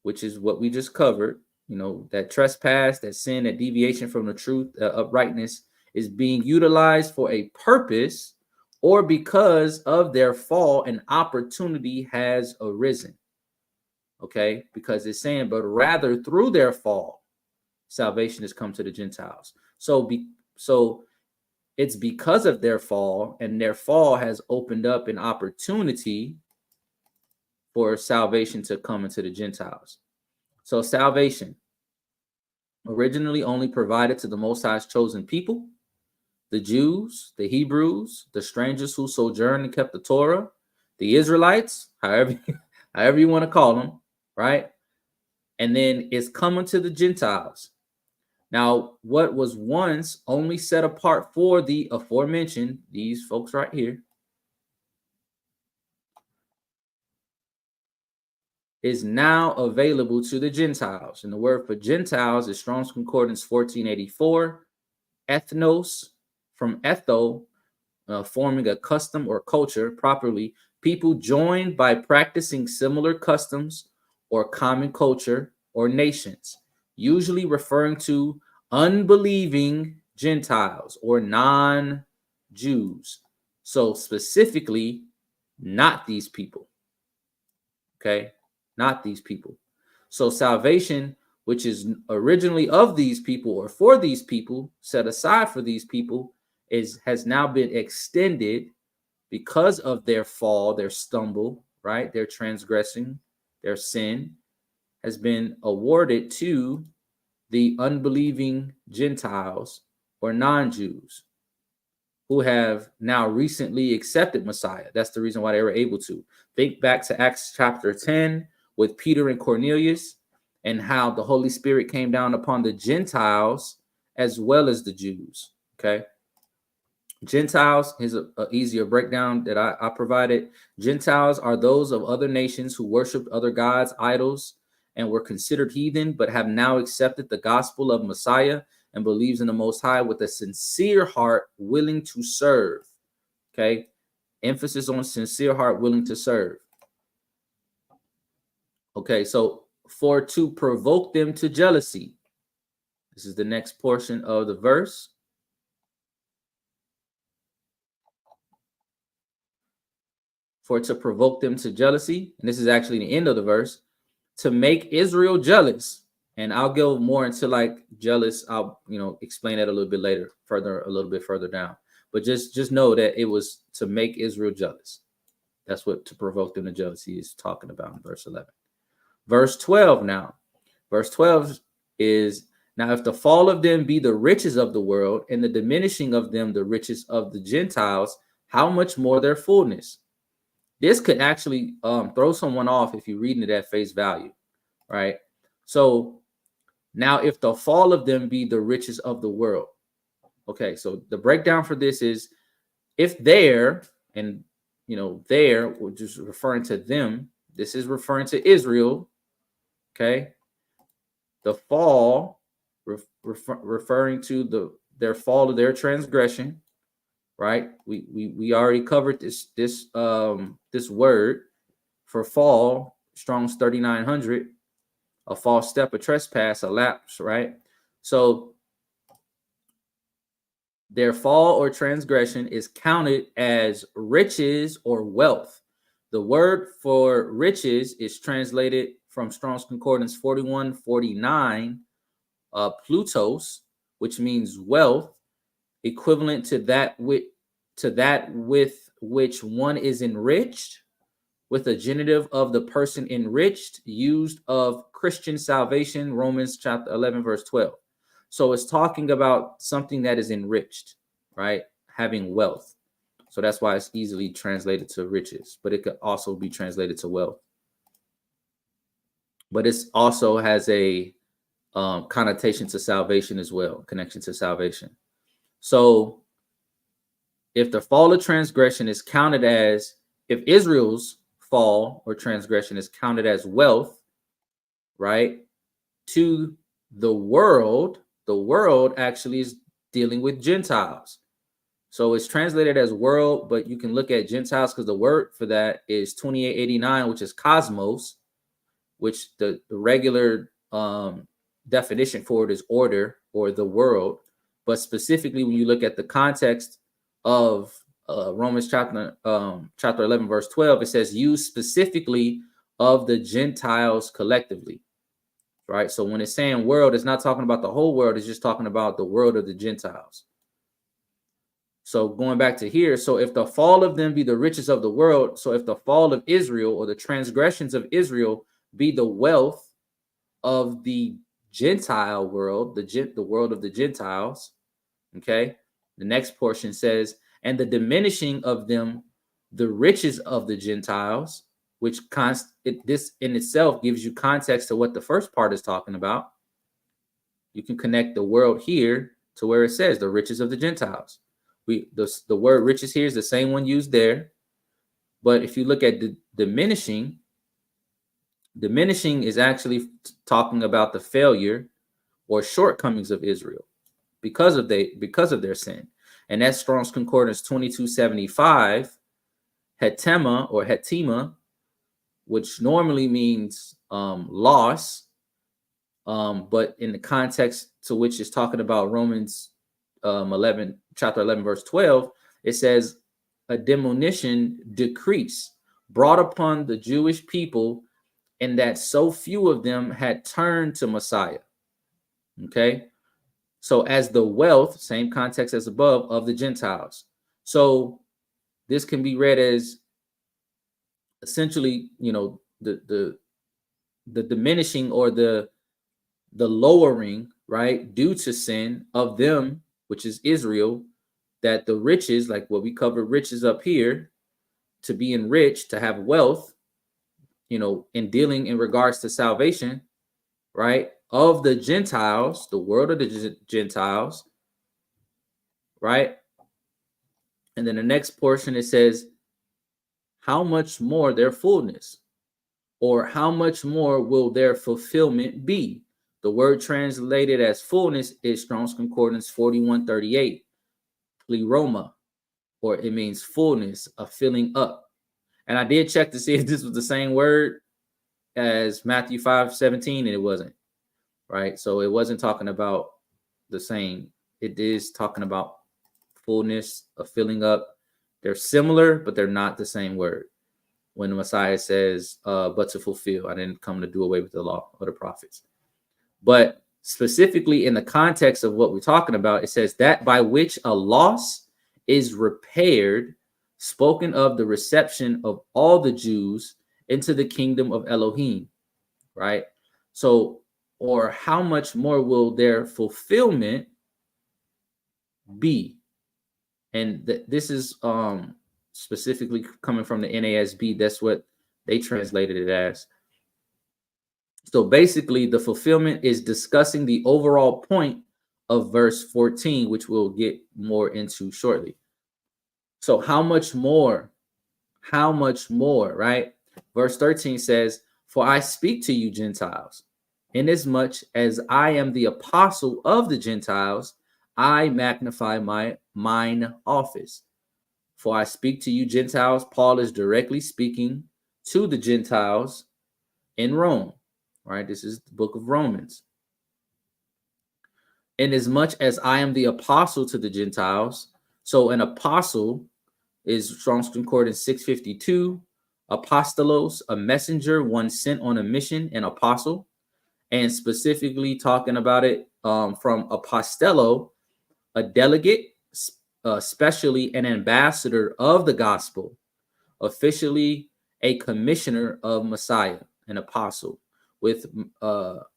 which is what we just covered, that trespass, that sin, that deviation from the truth, uprightness, is being utilized for a purpose, or because of their fall, an opportunity has arisen. Okay, because it's saying, but rather through their fall, salvation has come to the Gentiles. So it's because of their fall, and their fall has opened up an opportunity for salvation to come into the Gentiles. So salvation, originally only provided to the Most High's chosen people, the Jews, the Hebrews, the strangers who sojourned and kept the Torah, the Israelites, however you want to call them, right? And then it's coming to the Gentiles. Now, what was once only set apart for the aforementioned, these folks right here, is now available to the Gentiles. And the word for Gentiles is Strong's Concordance 1484, ethnos, from etho, forming a custom or culture, properly, people joined by practicing similar customs or common culture or nations, usually referring to unbelieving Gentiles or non-Jews. So specifically, not these people. Okay, not these people. So salvation, which is originally of these people or for these people, set aside for these people, has now been extended because of their fall, their stumble, right? Their transgressing, their sin has been awarded to the unbelieving Gentiles or non-Jews who have now recently accepted Messiah. That's the reason why they were able to. Think back to Acts chapter 10 with Peter and Cornelius and how the Holy Spirit came down upon the Gentiles as well as the Jews, okay? Gentiles, here's an easier breakdown that I provided. Gentiles are those of other nations who worshiped other gods, idols, and were considered heathen, but have now accepted the gospel of Messiah and believes in the Most High with a sincere heart, willing to serve. Okay, emphasis on sincere heart, willing to serve. Okay, so for to provoke them to jealousy. This is the next portion of the verse. For to provoke them to jealousy, and this is actually the end of the verse, to make Israel jealous. And I'll go more into like jealous. I'll explain that a little bit later, a little bit further down. But just know that it was to make Israel jealous. That's what to provoke them to jealousy is talking about in verse 11. Verse 12 now. Verse 12 is, now if the fall of them be the riches of the world and the diminishing of them the riches of the Gentiles, how much more their fullness? This could actually throw someone off if you're reading it at face value, right? So now if the fall of them be the riches of the world. Okay, so the breakdown for this is if there, and there, we're just referring to them. This is referring to Israel. Okay, the fall, referring to their fall of their transgression. Right, we already covered this word for fall. Strong's 3900, a false step, a trespass, a lapse. Right, so their fall or transgression is counted as riches or wealth. The word for riches is translated from Strong's Concordance 4149, plutos, which means wealth, equivalent to that with which one is enriched, with a genitive of the person enriched, used of Christian salvation, Romans chapter 11, verse 12. So it's talking about something that is enriched, right? Having wealth. So that's why it's easily translated to riches, but it could also be translated to wealth. But it also has a connotation to salvation as well, connection to salvation. So if the fall of transgression is counted as, if Israel's fall or transgression is counted as wealth, right, to the world actually is dealing with Gentiles. So it's translated as world, but you can look at Gentiles because the word for that is 2889, which is cosmos, which the regular definition for it is order or the world. But specifically, when you look at the context of Romans chapter 11, verse 12, it says use specifically of the Gentiles collectively, right? So when it's saying world, it's not talking about the whole world. It's just talking about the world of the Gentiles. So going back to here, so if the fall of them be the riches of the world, so if the fall of Israel or the transgressions of Israel be the wealth of the Gentile world, the world of the Gentiles. Okay. The next portion says, and the diminishing of them, the riches of the Gentiles, which this in itself gives you context to what the first part is talking about. You can connect the world here to where it says the riches of the Gentiles. The word riches here is the same one used there. But if you look at the diminishing is actually talking about the failure or shortcomings of Israel because of their sin. And that's Strong's Concordance 2275, hetema or hetima, which normally means loss, but in the context to which it's talking about Romans chapter 11, verse 12, it says a diminution, decrease, brought upon the Jewish people, and that so few of them had turned to Messiah. Okay, so as the wealth, same context as above, of the Gentiles. So this can be read as essentially, the diminishing or the lowering, right, due to sin of them, which is Israel, that the riches, like what we covered riches up here, to be enriched, to have wealth, in dealing in regards to salvation, right, of the Gentiles, the world of the Gentiles, right? And then the next portion, it says, how much more their fullness, or how much more will their fulfillment be? The word translated as fullness is Strong's Concordance 4138, pleroma, or it means fullness, a filling up. And I did check to see if this was the same word as Matthew 5:17, and it wasn't, right? So it wasn't talking about the same. It is talking about fullness, a filling up. They're similar, but they're not the same word. When the Messiah says, but to fulfill, I didn't come to do away with the law or the prophets. But specifically in the context of what we're talking about, it says that by which a loss is repaired, spoken of the reception of all the Jews into the kingdom of Elohim, right? So, or how much more will their fulfillment be? And this is specifically coming from the NASB. That's what they translated it as. So basically, the fulfillment is discussing the overall point of verse 14, which we'll get more into shortly. So how much more? How much more, right? Verse 13 says, for I speak to you, Gentiles, inasmuch as I am the apostle of the Gentiles, I magnify mine office. For I speak to you, Gentiles. Paul is directly speaking to the Gentiles in Rome, right? This is the book of Romans. Inasmuch as I am the apostle to the Gentiles. So an apostle is Strong's Concordance 652. Apostolos, a messenger, one sent on a mission, an apostle. And specifically talking about it from apostello, a delegate, especially an ambassador of the gospel, officially a commissioner of Messiah, an apostle with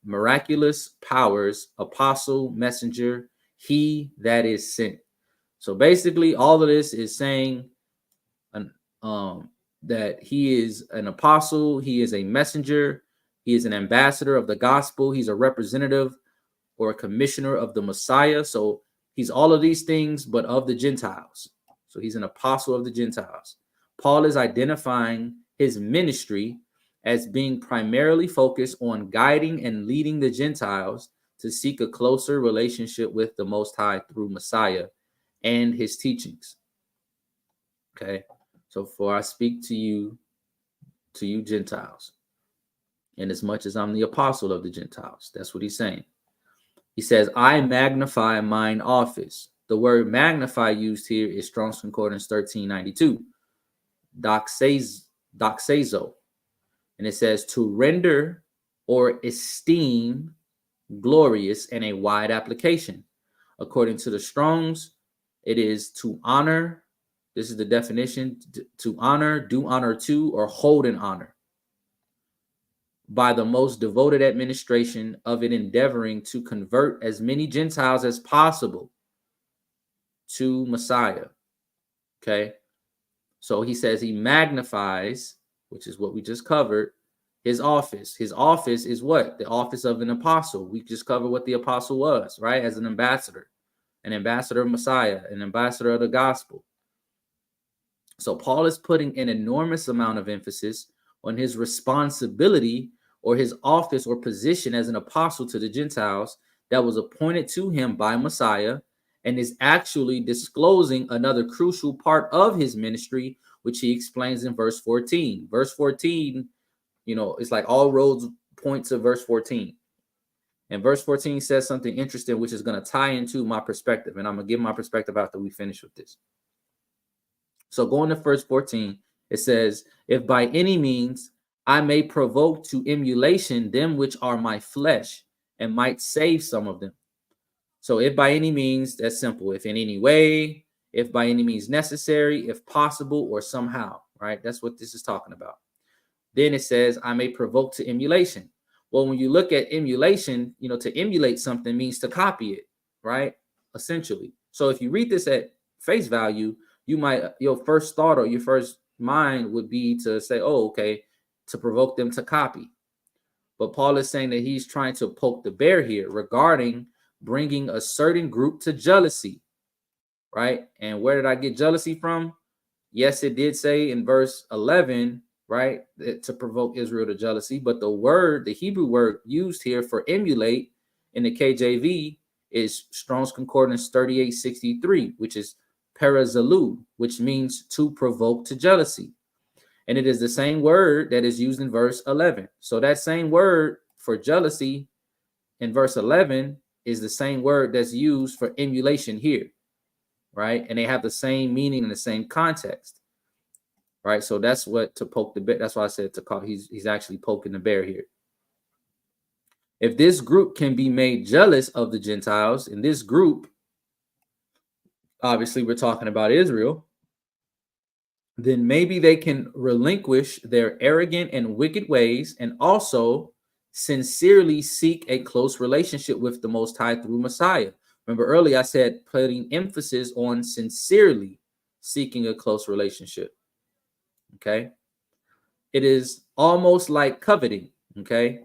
miraculous powers, apostle, messenger, he that is sent. So basically all of this is saying that he is an apostle, he is a messenger, he is an ambassador of the gospel, he's a representative or a commissioner of the Messiah. So he's all of these things, but of the Gentiles. So he's an apostle of the Gentiles. Paul is identifying his ministry as being primarily focused on guiding and leading the Gentiles to seek a closer relationship with the Most High through Messiah and his teachings. Okay, so for I speak to you Gentiles, inasmuch as I'm the apostle of the Gentiles. That's what he's saying. He says, I magnify mine office. The word magnify used here is Strong's Concordance 1392, doxazo. And it says to render or esteem glorious in a wide application. According to the Strong's, it is to honor. This is the definition: to honor, do honor to, or hold in honor. by the most devoted administration of it, endeavoring to convert as many Gentiles as possible to Messiah. Okay. So he says he magnifies, which is what we just covered, his office. His office is what? The office of an apostle. We just covered what the apostle was, right? As an ambassador of Messiah, an ambassador of the gospel. So Paul is putting an enormous amount of emphasis on his responsibility or his office or position as an apostle to the Gentiles that was appointed to him by Messiah, and is actually disclosing another crucial part of his ministry, which he explains in verse 14. Verse 14, it's like all roads point to verse 14. And verse 14 says something interesting, which is going to tie into my perspective. And I'm going to give my perspective after we finish with this. So going to verse 14, it says, if by any means I may provoke to emulation them which are my flesh, and might save some of them. So if by any means, that's simple. If in any way, if by any means necessary, if possible, or somehow, right? That's what this is talking about. Then it says, I may provoke to emulation. Well, when you look at emulation, to emulate something means to copy it, right? Essentially. So if you read this at face value, your first thought or your first mind would be to say, oh, okay, to provoke them to copy. But Paul is saying that he's trying to poke the bear here regarding bringing a certain group to jealousy, right? And where did I get jealousy from? Yes, it did say in verse 11, right, to provoke Israel to jealousy. But the Hebrew word used here for emulate in the KJV is Strong's Concordance 3863, which is parazalu, which means to provoke to jealousy. And it is the same word that is used in verse 11. So that same word for jealousy in verse 11 is the same word that's used for emulation here, right? And they have the same meaning in the same context, right? So that's what to poke the bear. That's why I said to call. He's actually poking the bear here. If this group can be made jealous of the Gentiles, in this group, obviously we're talking about Israel, then maybe they can relinquish their arrogant and wicked ways and also sincerely seek a close relationship with the Most High through Messiah. Remember earlier I said putting emphasis on sincerely seeking a close relationship. Okay. It is almost like coveting. Okay.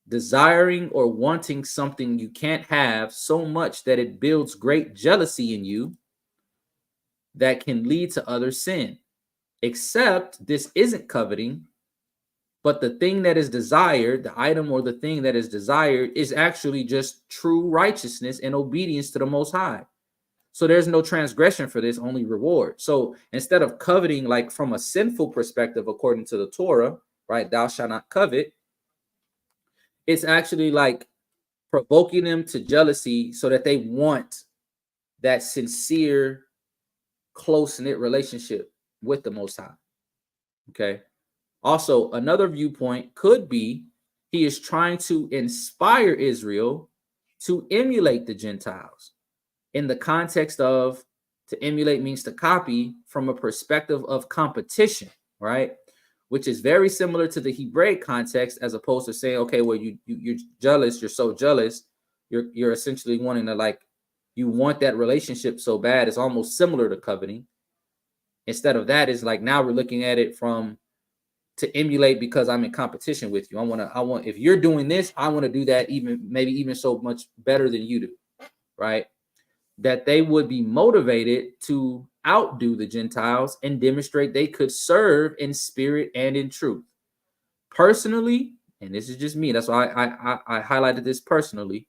Desiring or wanting something you can't have so much that it builds great jealousy in you that can lead to other sin. Except this isn't coveting, but the thing that is desired, the item or the thing that is desired, is actually just true righteousness and obedience to the Most High. So there's no transgression for this, only reward. So instead of coveting like from a sinful perspective, according to the Torah, right, thou shalt not covet, it's actually like provoking them to jealousy so that they want that sincere, close-knit relationship with the Most High. Okay. Also, another viewpoint could be he is trying to inspire Israel to emulate the Gentiles in the context of, to emulate means to copy from a perspective of competition, right? Which is very similar to the Hebraic context, as opposed to saying, okay, well, you're jealous, you're so jealous, you're essentially wanting to, like, you want that relationship so bad. It's almost similar to coveting. Instead of that, is like now we're looking at it from to emulate because I'm in competition with you. I want if you're doing this, I want to do that maybe even so much better than you do, right? That they would be motivated to outdo the Gentiles and demonstrate they could serve in spirit and in truth. Personally, and this is just me, that's why I highlighted this personally,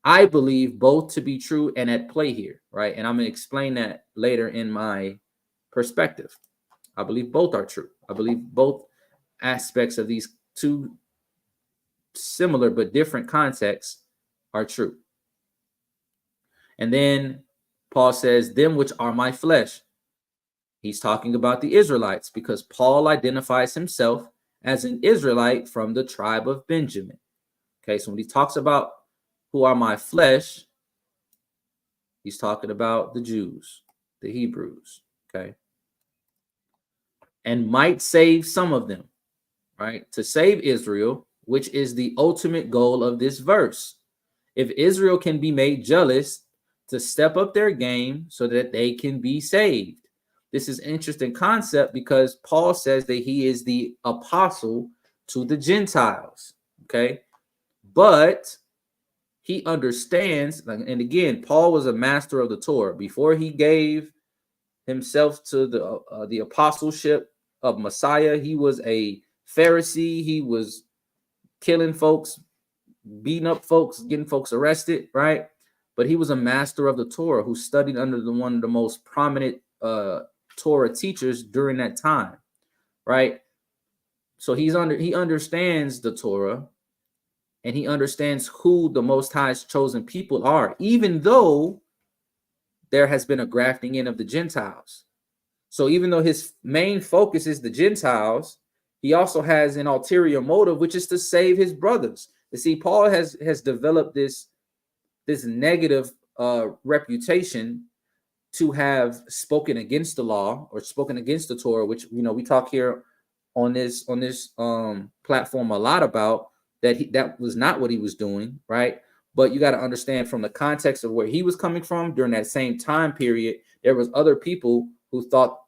I believe both to be true and at play here, right? And I'm going to explain that later in my perspective. I believe both are true. I believe both aspects of these two similar but different contexts are true. And then Paul says, them which are my flesh. He's talking about the Israelites because Paul identifies himself as an Israelite from the tribe of Benjamin. Okay, so when he talks about who are my flesh, he's talking about the Jews, the Hebrews, okay? And might save some of them, right? To save Israel, which is the ultimate goal of this verse. If Israel can be made jealous to step up their game so that they can be saved. This is an interesting concept because Paul says that he is the apostle to the Gentiles, okay? But he understands, and again, Paul was a master of the Torah. Before he gave himself to the apostleship of Messiah, he was a Pharisee. He was killing folks, beating up folks, getting folks arrested, right? But he was a master of the Torah who studied under one of the most prominent Torah teachers during that time, right? So he understands the Torah, and he understands who the Most High's chosen people are, even though there has been a grafting in of the Gentiles. So even though his main focus is the Gentiles, he also has an ulterior motive, which is to save his brothers. You see, Paul has developed this negative reputation to have spoken against the law or spoken against the Torah, which we talk here on this platform a lot about. That was not what he was doing, right? But you got to understand from the context of where he was coming from during that same time period, there was other people who thought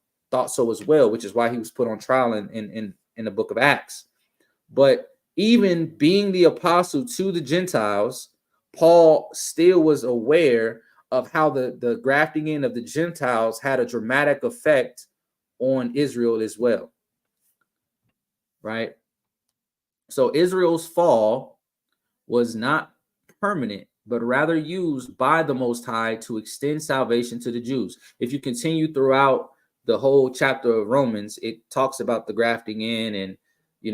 so as well, which is why he was put on trial in the book of Acts. But even being the apostle to the Gentiles, Paul still was aware of how the grafting in of the Gentiles had a dramatic effect on Israel as well, right? So Israel's fall was not permanent, but rather used by the Most High to extend salvation to the Jews. If you continue throughout the whole chapter of Romans, it talks about the grafting in and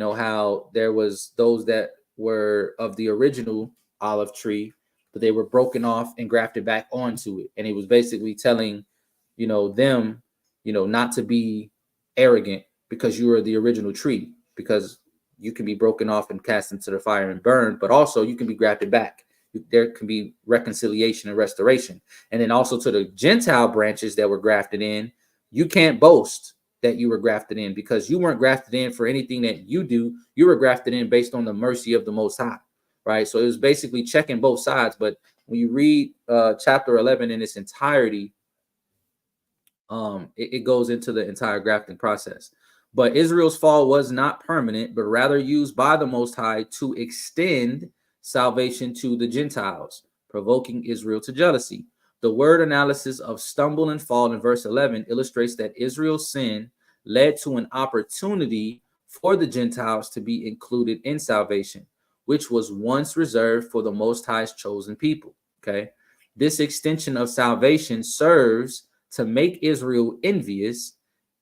how there was those that were of the original olive tree, but they were broken off and grafted back onto it. And it was basically telling, them, not to be arrogant because you are the original tree, because you can be broken off and cast into the fire and burned, but also you can be grafted back. There can be reconciliation and restoration. And then also to the Gentile branches that were grafted in, you can't boast that you were grafted in because you weren't grafted in for anything that you do. You were grafted in based on the mercy of the Most High, right? So it was basically checking both sides. But when you read chapter 11 in its entirety, it goes into the entire grafting process. But Israel's fall was not permanent, but rather used by the Most High to extend salvation to the Gentiles, provoking Israel to jealousy. The word analysis of stumble and fall in verse 11 illustrates that Israel's sin led to an opportunity for the Gentiles to be included in salvation, which was once reserved for the Most High's chosen people. Okay, this extension of salvation serves to make Israel envious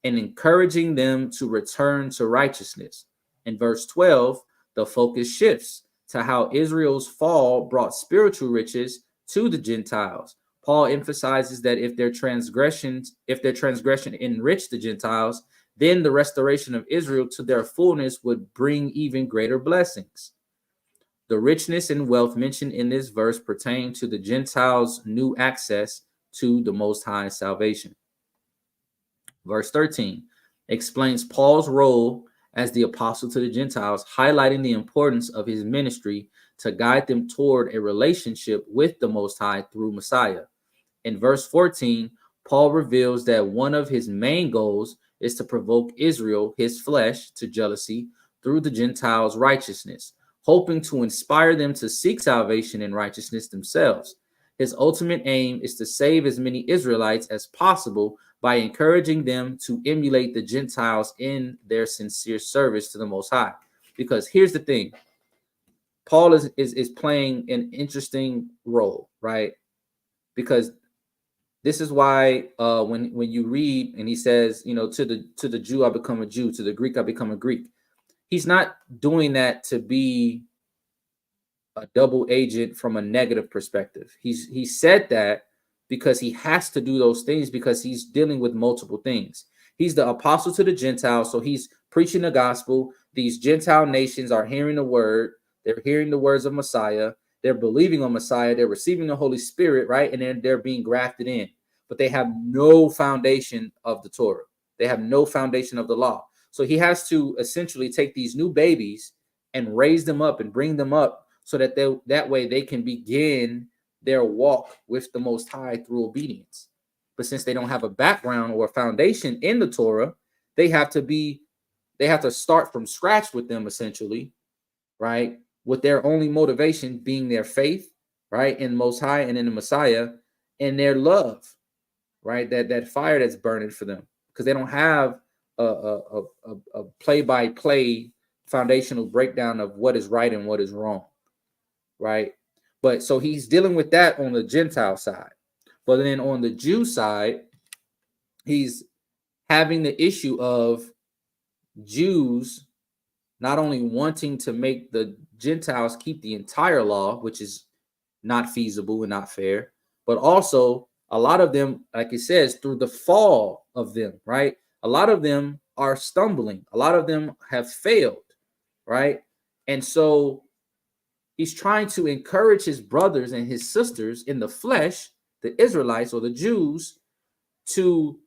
and encouraging them to return to righteousness. In verse 12, the focus shifts to how Israel's fall brought spiritual riches to the Gentiles. Paul emphasizes that if their transgression enriched the Gentiles, then the restoration of Israel to their fullness would bring even greater blessings. The richness and wealth mentioned in this verse pertain to the Gentiles' new access to the Most High's salvation. Verse 13 explains Paul's role as the apostle to the Gentiles, highlighting the importance of his ministry to guide them toward a relationship with the Most High through Messiah. In verse 14, Paul reveals that one of his main goals is to provoke Israel, his flesh, to jealousy through the Gentiles' righteousness, hoping to inspire them to seek salvation and righteousness themselves. His ultimate aim is to save as many Israelites as possible by encouraging them to emulate the Gentiles in their sincere service to the Most High. Because here's the thing, Paul is playing an interesting role, right? Because this is why when you read and he says, to the Jew I become a Jew, to the Greek I become a Greek. He's not doing that to be a double agent from a negative perspective. He said that because he has to do those things because he's dealing with multiple things. He's the apostle to the Gentiles, so he's preaching the gospel. These Gentile nations are hearing the word. They're hearing the words of Messiah. They're believing on Messiah. They're receiving the Holy Spirit, right? And then they're being grafted in. But they have no foundation of the Torah. They have no foundation of the law. So he has to essentially take these new babies and raise them up and bring them up so that that way they can begin their walk with the Most High through obedience. But since they don't have a background or a foundation in the Torah, they have to start from scratch with them, essentially, right? With their only motivation being their faith, right, in Most High and in the Messiah, and their love, right? That fire that's burning for them, because they don't have a play-by-play foundational breakdown of what is right and what is wrong, right? But so he's dealing with that on the Gentile side. But then on the Jew side, he's having the issue of Jews not only wanting to make the Gentiles keep the entire law, which is not feasible and not fair, but also a lot of them, like it says, through the fall of them, right? A lot of them are stumbling. A lot of them have failed, right? And so he's trying to encourage his brothers and his sisters in the flesh, the Israelites or the Jews, to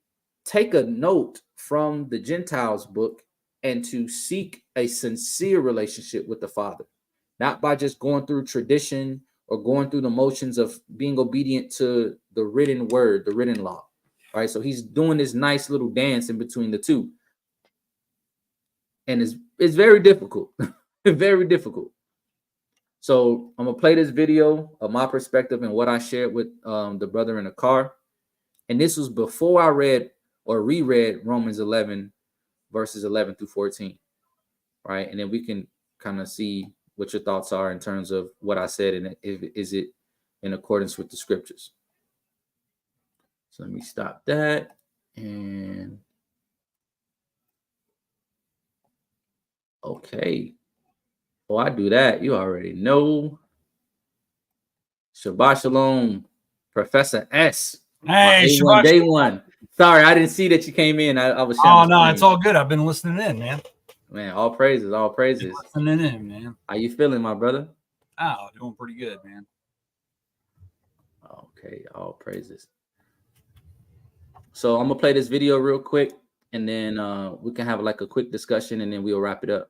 take a note from the Gentiles book and to seek a sincere relationship with the Father, not by just going through tradition or going through the motions of being obedient to the written word, the written law, right? So he's doing this nice little dance in between the two. And it's very difficult, very difficult. So I'm gonna play this video of my perspective and what I shared with the brother in the car. And this was before I read or reread Romans 11, verses 11 through 14, right? And then we can kind of see what your thoughts are in terms of what I said, and is it in accordance with the scriptures. So let me stop that. And okay. Oh, I do that. You already know. Shabbat Shalom, Professor S. Hey, Shabbat Shabbat day Shalom. one. Sorry, I didn't see that you came in. I was. Oh no, it's all good. I've been listening in, man. Man, all praises, all praises. Listening in, man. How you feeling, my brother? Oh, doing pretty good, man. Okay, all praises. So I'm gonna play this video real quick, and then we can have like a quick discussion, and then we'll wrap it up.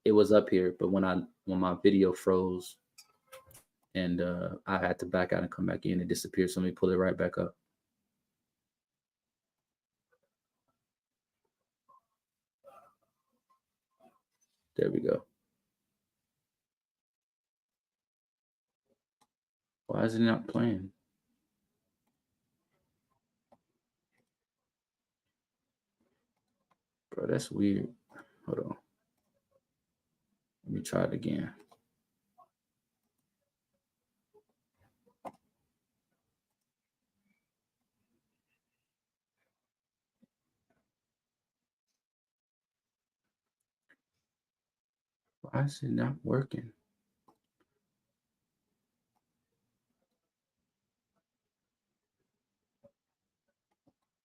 It was up here, but when my video froze, and I had to back out and come back in, it disappeared. So let me pull it right back up. There we go. Why is it not playing? Bro, that's weird. Hold on. Let me try it again. Why is it not working?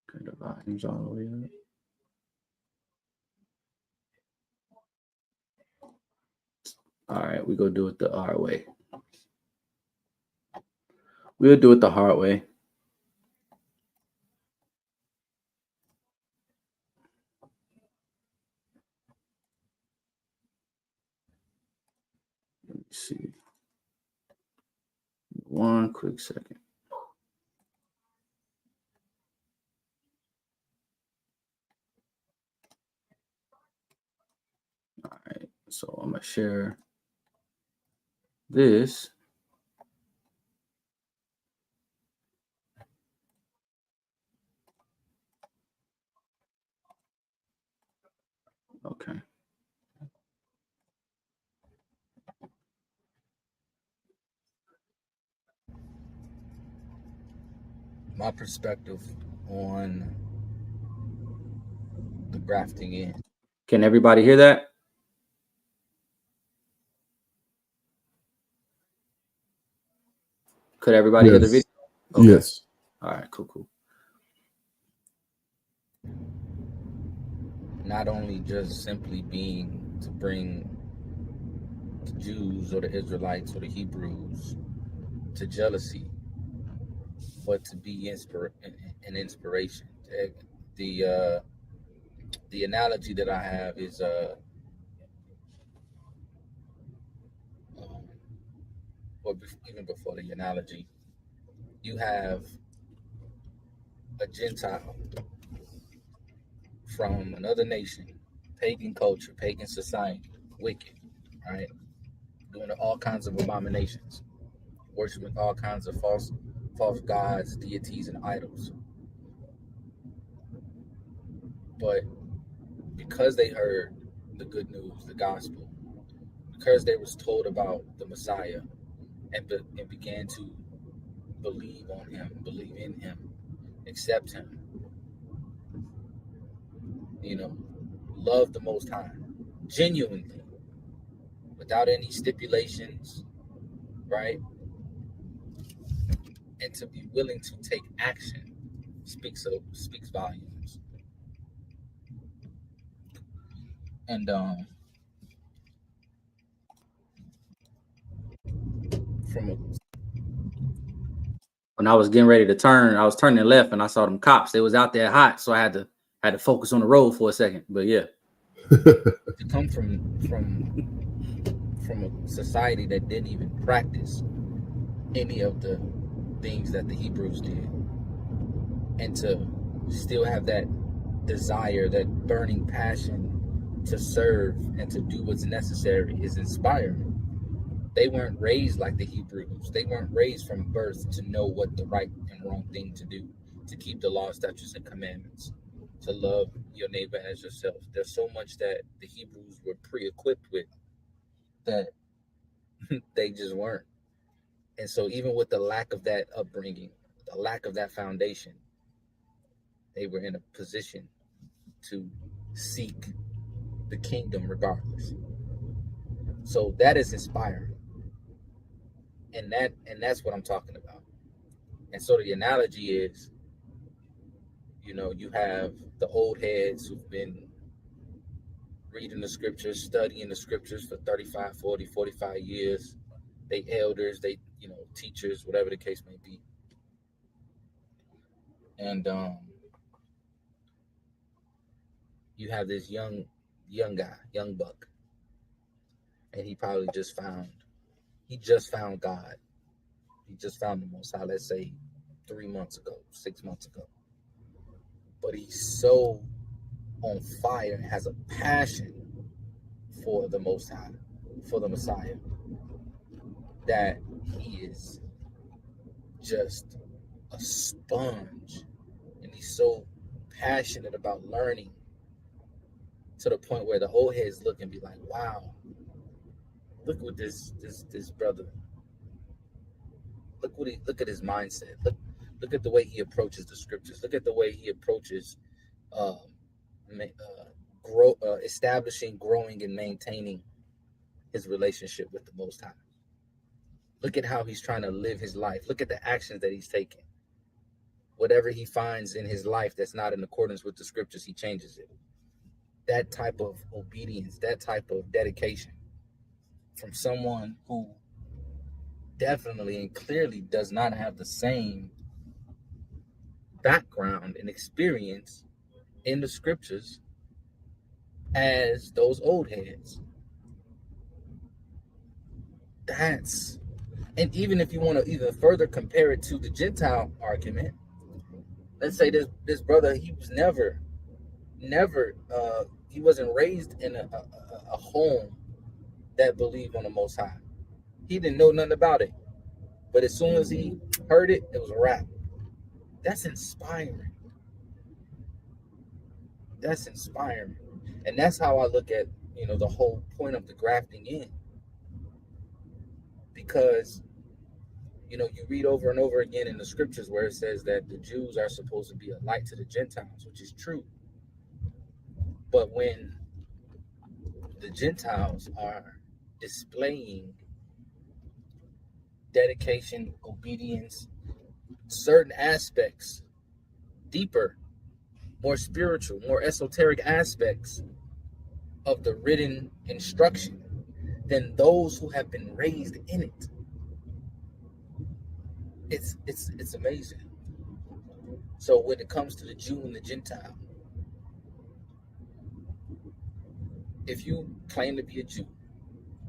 Okay, the volume's all the way up. All right, we're going to do it the hard way. We'll do it the hard way. Let me see. One quick second. All right, so I'm going to share this. Okay. My perspective on the grafting in. Can everybody hear that? Could everybody hear the video? Okay. Yes. All right, cool. Not only just simply being to bring the Jews or the Israelites or the Hebrews to jealousy, but to be an inspiration. the analogy that I have is even before the analogy, you have a Gentile from another nation, pagan culture, pagan society, wicked, right? Doing all kinds of abominations, worshiping all kinds of false gods, deities, and idols. But because they heard the good news, the gospel, because they was told about the Messiah and began to believe on him, believe in him, accept him, love the Most High, genuinely, without any stipulations, right? And to be willing to take action speaks volumes. And when I was getting ready to turn, I was turning left and I saw them cops. They was out there hot, so I had to focus on the road for a second. But yeah, to come from a society that didn't even practice any of the things that the Hebrews did, and to still have that desire, that burning passion to serve and to do what's necessary is inspiring. They weren't raised like the Hebrews. They weren't raised from birth to know what the right and wrong thing to do, to keep the law, statutes, and commandments, to love your neighbor as yourself. There's so much that the Hebrews were pre-equipped with that they just weren't. And so even with the lack of that upbringing, the lack of that foundation, they were in a position to seek the kingdom regardless. So that is inspiring. And that's what I'm talking about. And so the analogy is, you have the old heads who've been reading the scriptures, studying the scriptures for 35, 40, 45 years. They elders, they, teachers, whatever the case may be. And you have this young guy, young buck. And he probably just found God. He just found the Most High, let's say 3 months ago, 6 months ago. But he's so on fire and has a passion for the Most High, for the Messiah, that he is just a sponge. And he's so passionate about learning to the point where the old heads look and be like, wow, look what this brother, look at his mindset. Look at the way he approaches the scriptures. Look at the way he approaches establishing, growing, and maintaining his relationship with the Most High. Look at how he's trying to live his life. Look at the actions that he's taking. Whatever he finds in his life that's not in accordance with the scriptures, he changes it. That type of obedience, that type of dedication from someone who definitely and clearly does not have the same background and experience in the scriptures as those old heads. And even if you want to even further compare it to the Gentile argument, let's say this brother, he was never he wasn't raised in a home that believed on the Most High. He didn't know nothing about it. But as soon as he heard it, it was a wrap. That's inspiring. That's inspiring. And that's how I look at, the whole point of the grafting in. Because, you read over and over again in the scriptures where it says that the Jews are supposed to be a light to the Gentiles, which is true. But when the Gentiles are displaying dedication, obedience, certain aspects, deeper, more spiritual, more esoteric aspects of the written instruction than those who have been raised in it. It's amazing. So when it comes to the Jew and the Gentile, if you claim to be a Jew,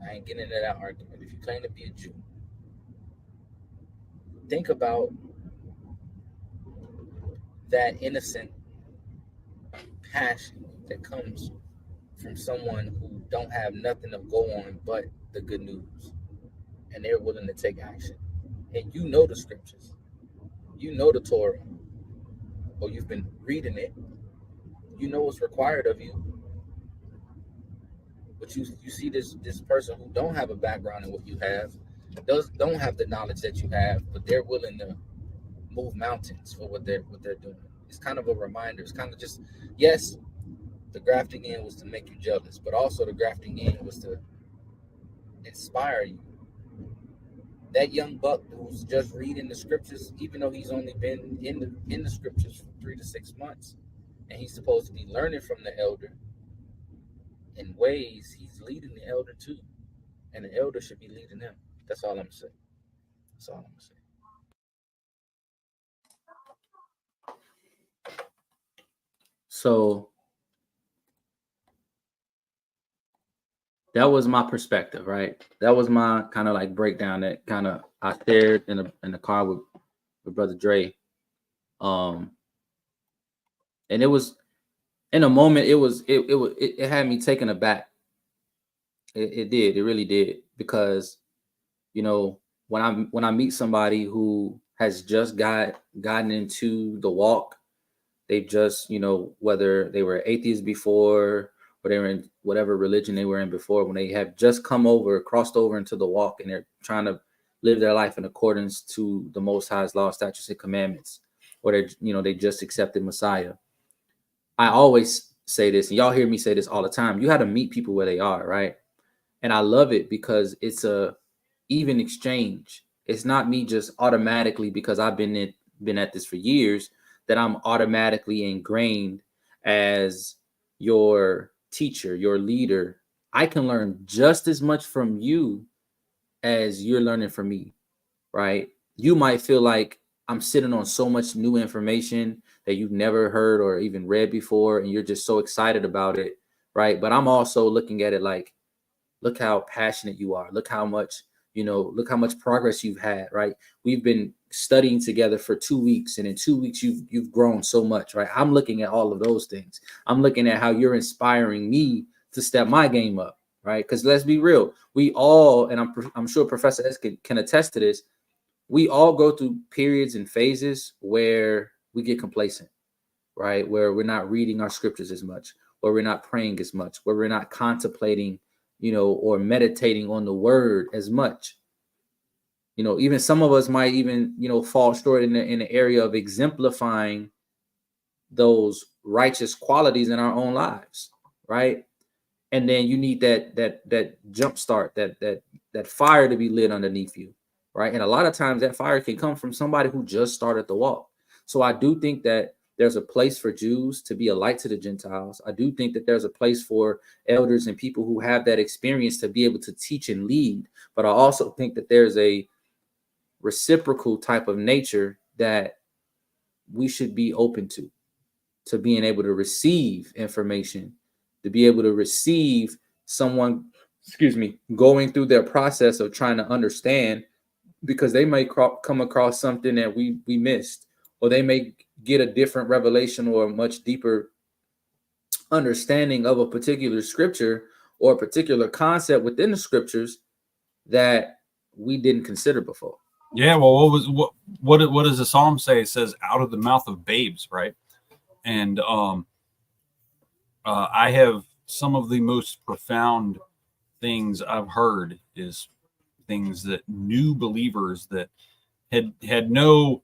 I ain't getting into that argument. If you claim to be a Jew, think about that innocent passion that comes from someone who don't have nothing to go on but the good news, and they're willing to take action. And you know the scriptures, you know the Torah, or you've been reading it, you know what's required of you, but you see this person who don't have a background in what you have, don't have the knowledge that you have, but they're willing to move mountains for what they're doing. It's kind of a reminder. It's kind of just, yes, the grafting in was to make you jealous, but also the grafting in was to inspire you. That young buck who's just reading the scriptures, even though he's only been in the scriptures for 3 to 6 months, and he's supposed to be learning from the elder, in ways he's leading the elder too, and the elder should be leading him. That's all I'm gonna say. That's all I'm gonna say. So that was my perspective, right? That was my kind of like breakdown that kind of I shared in the car with Brother Dre. And it was in a moment, it had me taken aback. It did, it really did, because you know, when I meet somebody who has just gotten into the walk, they've just, you know, whether they were atheists before or they were in whatever religion they were in before, when they have just crossed over into the walk, and they're trying to live their life in accordance to the Most High's law, statutes, and commandments, or they just accepted Messiah. I always say this, and y'all hear me say this all the time. You got to meet people where they are, right? And I love it because it's a even exchange. It's not me just automatically, because I've been at this for years, that I'm automatically ingrained as your teacher, your leader. I can learn just as much from you as you're learning from me, right? You might feel like I'm sitting on so much new information that you've never heard or even read before, and you're just so excited about it, right? But I'm also looking at it like, look how passionate you are. Look how much progress you've had, right? We've been studying together for 2 weeks, and in 2 weeks you've grown so much, right? I'm looking at all of those things. I'm looking at how you're inspiring me to step my game up, right? Because let's be real, we all, and I'm sure Professor S can attest to this, we all go through periods and phases where we get complacent, right? Where we're not reading our scriptures as much, where we're not praying as much, where we're not contemplating, or meditating on the word as much. Even some of us might even, fall short in the area of exemplifying those righteous qualities in our own lives, right? And then you need that jump start, that fire to be lit underneath you, right? And a lot of times that fire can come from somebody who just started the walk. So I do think that there's a place for Jews to be a light to the Gentiles. I do think that there's a place for elders and people who have that experience to be able to teach and lead. But I also think that there's a reciprocal type of nature that we should be open to being able to receive information, to be able to receive someone, going through their process of trying to understand, because they may come across something that we missed, or they may get a different revelation or a much deeper understanding of a particular scripture or a particular concept within the scriptures that we didn't consider before. Yeah, well, what does the Psalm say? It says, "Out of the mouth of babes," right? And I have some of the most profound things I've heard is things that new believers that had no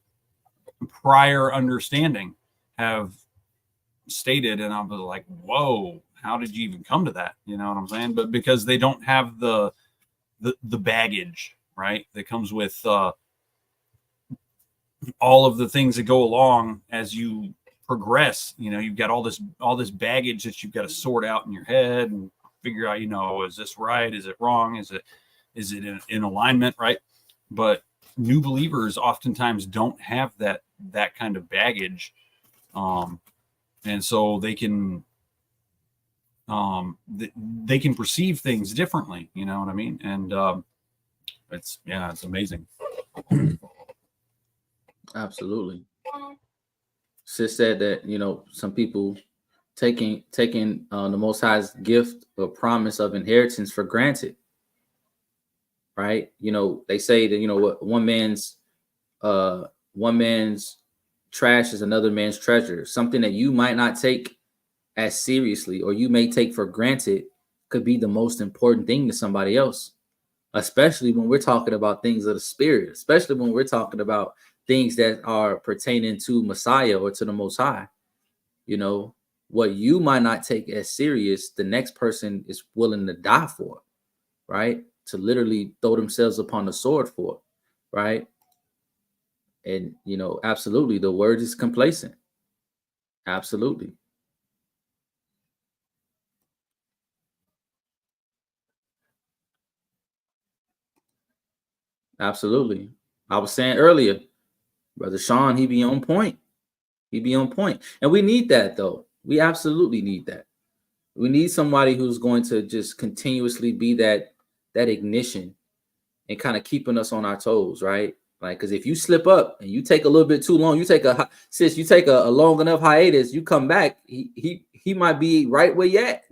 prior understanding have stated, and I was like, whoa, how did you even come to that? You know what I'm saying? But because they don't have the baggage, right, that comes with all of the things that go along as you progress. You've got all this baggage that you've got to sort out in your head and figure out, is this right, is it wrong, is it in alignment, right? But new believers oftentimes don't have that kind of baggage, and so they can they can perceive things differently. You know what I mean? And it's amazing. Absolutely. Sis said that, you know, some people taking the Most High's gift or promise of inheritance for granted. Right? You know, they say that, you know, what one man's trash is another man's treasure. Something that you might not take as seriously or you may take for granted could be the most important thing to somebody else, especially when we're talking about things of the spirit, especially when we're talking about things that are pertaining to Messiah or to the Most High. You know, what you might not take as serious, the next person is willing to die for, right? To literally throw themselves upon the sword for, right? And, you know, absolutely, the word is complacent. Absolutely. Absolutely. I was saying earlier, Brother Sean, he be on point. He be on point. And we need that, though. We absolutely need that. We need somebody who's going to just continuously be that ignition and kind of keeping us on our toes, right? Like, because if you slip up and you take a little bit too long, you take a long enough hiatus, you come back, he might be right where you at.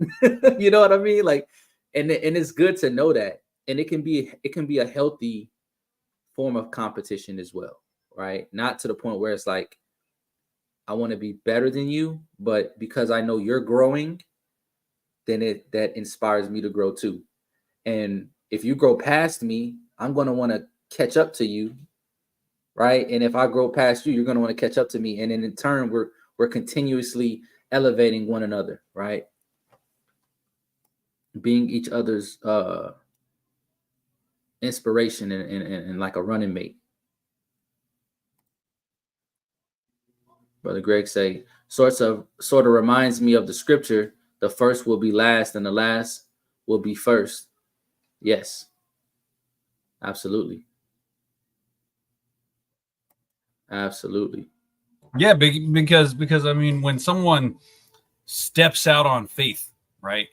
You know what I mean? Like, and it's good to know that. And it can be a healthy form of competition as well, right? Not to the point where it's like, I want to be better than you, but because I know you're growing, then that inspires me to grow too. And if you grow past me, I'm going to want to catch up to you, right? And if I grow past you, you're going to want to catch up to me. And then in turn, we're continuously elevating one another, right? Being each other's inspiration and like a running mate. Brother Greg say, sort of reminds me of the scripture, the first will be last and the last will be first. Yes, absolutely. Absolutely. Yeah, because I mean, when someone steps out on faith, right?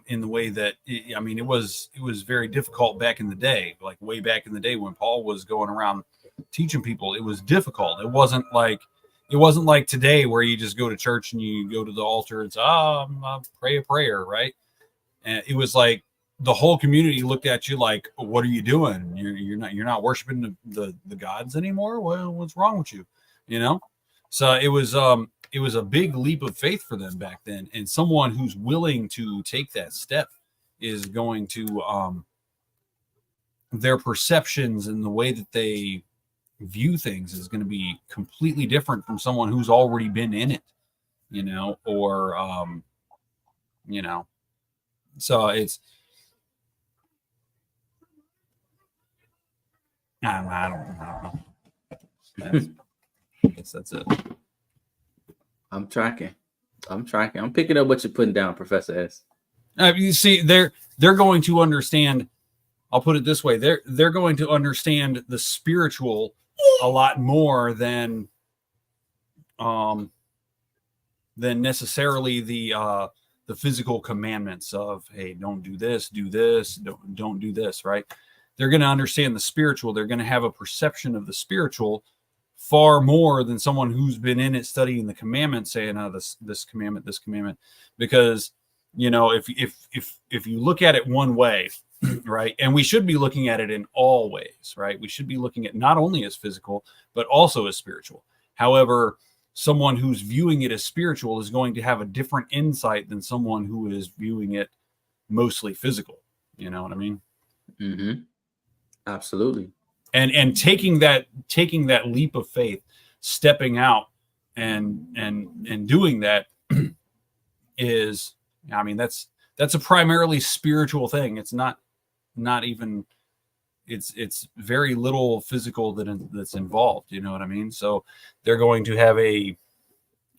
In the way that I mean, it was very difficult back in the day, like way back in the day when Paul was going around teaching people. It was difficult. It wasn't like today where you just go to church and you go to the altar and say, pray a prayer, right? And it was like the whole community looked at you like, what are you doing? You're not worshiping the gods anymore. Well, what's wrong with you? You know? So it was a big leap of faith for them back then. And someone who's willing to take that step is going to their perceptions and the way that they view things is going to be completely different from someone who's already been in it, you know, or you know. So it's I don't know. I guess that's it. I'm tracking. I'm picking up what you're putting down, Professor S. You see, they're going to understand. I'll put it this way: they're going to understand the spiritual a lot more than necessarily the physical commandments of, hey, don't do this, don't do this, right? They're going to understand the spiritual. They're going to have a perception of the spiritual far more than someone who's been in it studying the commandments, saying, oh, this commandment, because, you know, if you look at it one way, right, and we should be looking at it in all ways, right? We should be looking at not only as physical but also as spiritual. However, someone who's viewing it as spiritual is going to have a different insight than someone who is viewing it mostly physical. You know what I mean? Mm-hmm. Absolutely. And taking that leap of faith, stepping out and doing that is, I mean, that's a primarily spiritual thing. It's not even, it's very little physical that's involved. You know what I mean? So they're going to have a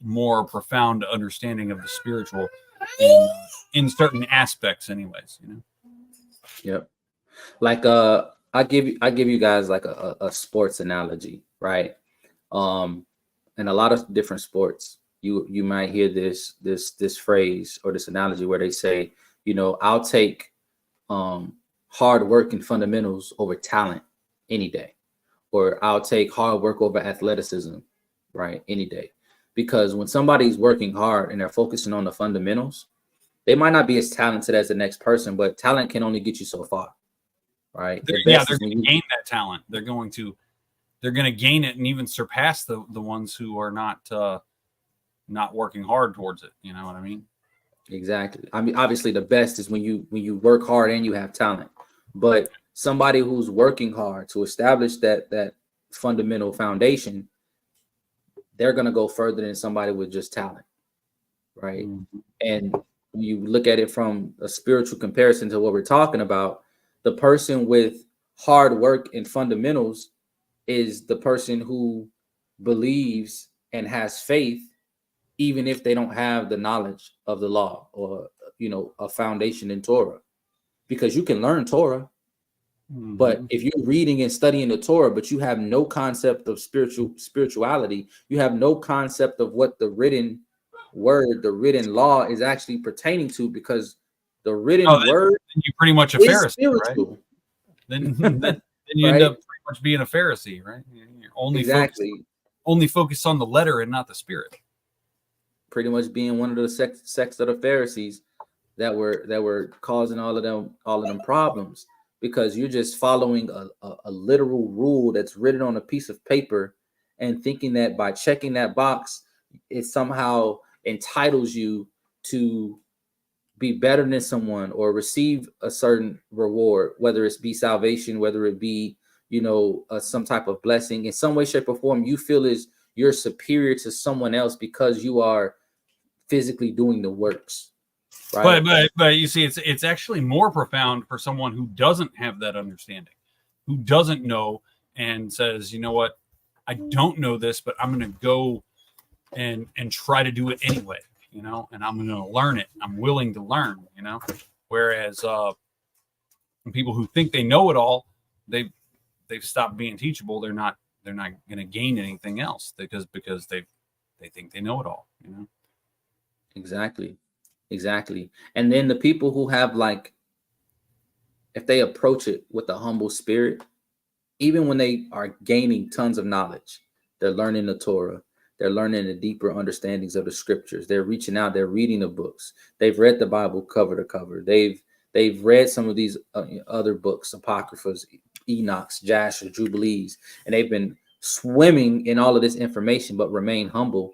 more profound understanding of the spiritual in certain aspects, anyways. You know. Yep. Like I give you guys like a sports analogy, right? In a lot of different sports, you might hear this phrase or this analogy where they say, I'll take hard work and fundamentals over talent any day, or I'll take hard work over athleticism, right, any day. Because when somebody's working hard and they're focusing on the fundamentals, they might not be as talented as the next person, but talent can only get you so far, right? They're going to gain that talent. They're going to gain it and even surpass the ones who are not working hard towards it. You know what I mean? Exactly. I mean, obviously the best is when you work hard and you have talent, but somebody who's working hard to establish that fundamental foundation, they're going to go further than somebody with just talent, right? Mm-hmm. And when you look at it from a spiritual comparison to what we're talking about, the person with hard work and fundamentals is the person who believes and has faith, even if they don't have the knowledge of the law or, a foundation in Torah, because you can learn Torah. Mm-hmm. But if you're reading and studying the Torah, but you have no concept of spirituality, you have no concept of what the written word, the written law is actually pertaining to, because the written word, you're pretty much a Pharisee, spiritual. Right? Then you end up pretty much being a Pharisee, right? You're only focused on the letter and not the spirit. Pretty much being one of the sects of the Pharisees that were causing all of them problems, because you're just following a literal rule that's written on a piece of paper and thinking that by checking that box, it somehow entitles you to be better than someone or receive a certain reward, whether it be salvation, whether it be, some type of blessing in some way, shape, or form. You feel as you're superior to someone else because you are physically doing the works. Right? But you see, it's actually more profound for someone who doesn't have that understanding, who doesn't know and says, you know what, I don't know this, but I'm going to go and try to do it anyway, and I'm going to learn it. I'm willing to learn, whereas people who think they know it all, they've stopped being teachable. They're not going to gain anything else because they think they know it all, Exactly. And then the people who have, if they approach it with a humble spirit, even when they are gaining tons of knowledge, they're learning the Torah, they're learning the deeper understandings of the scriptures, they're reaching out, they're reading the books, they've read the Bible cover to cover, they've read some of these other books, Apocryphas, Enochs, Jasher, Jubilees, and they've been swimming in all of this information, but remain humble.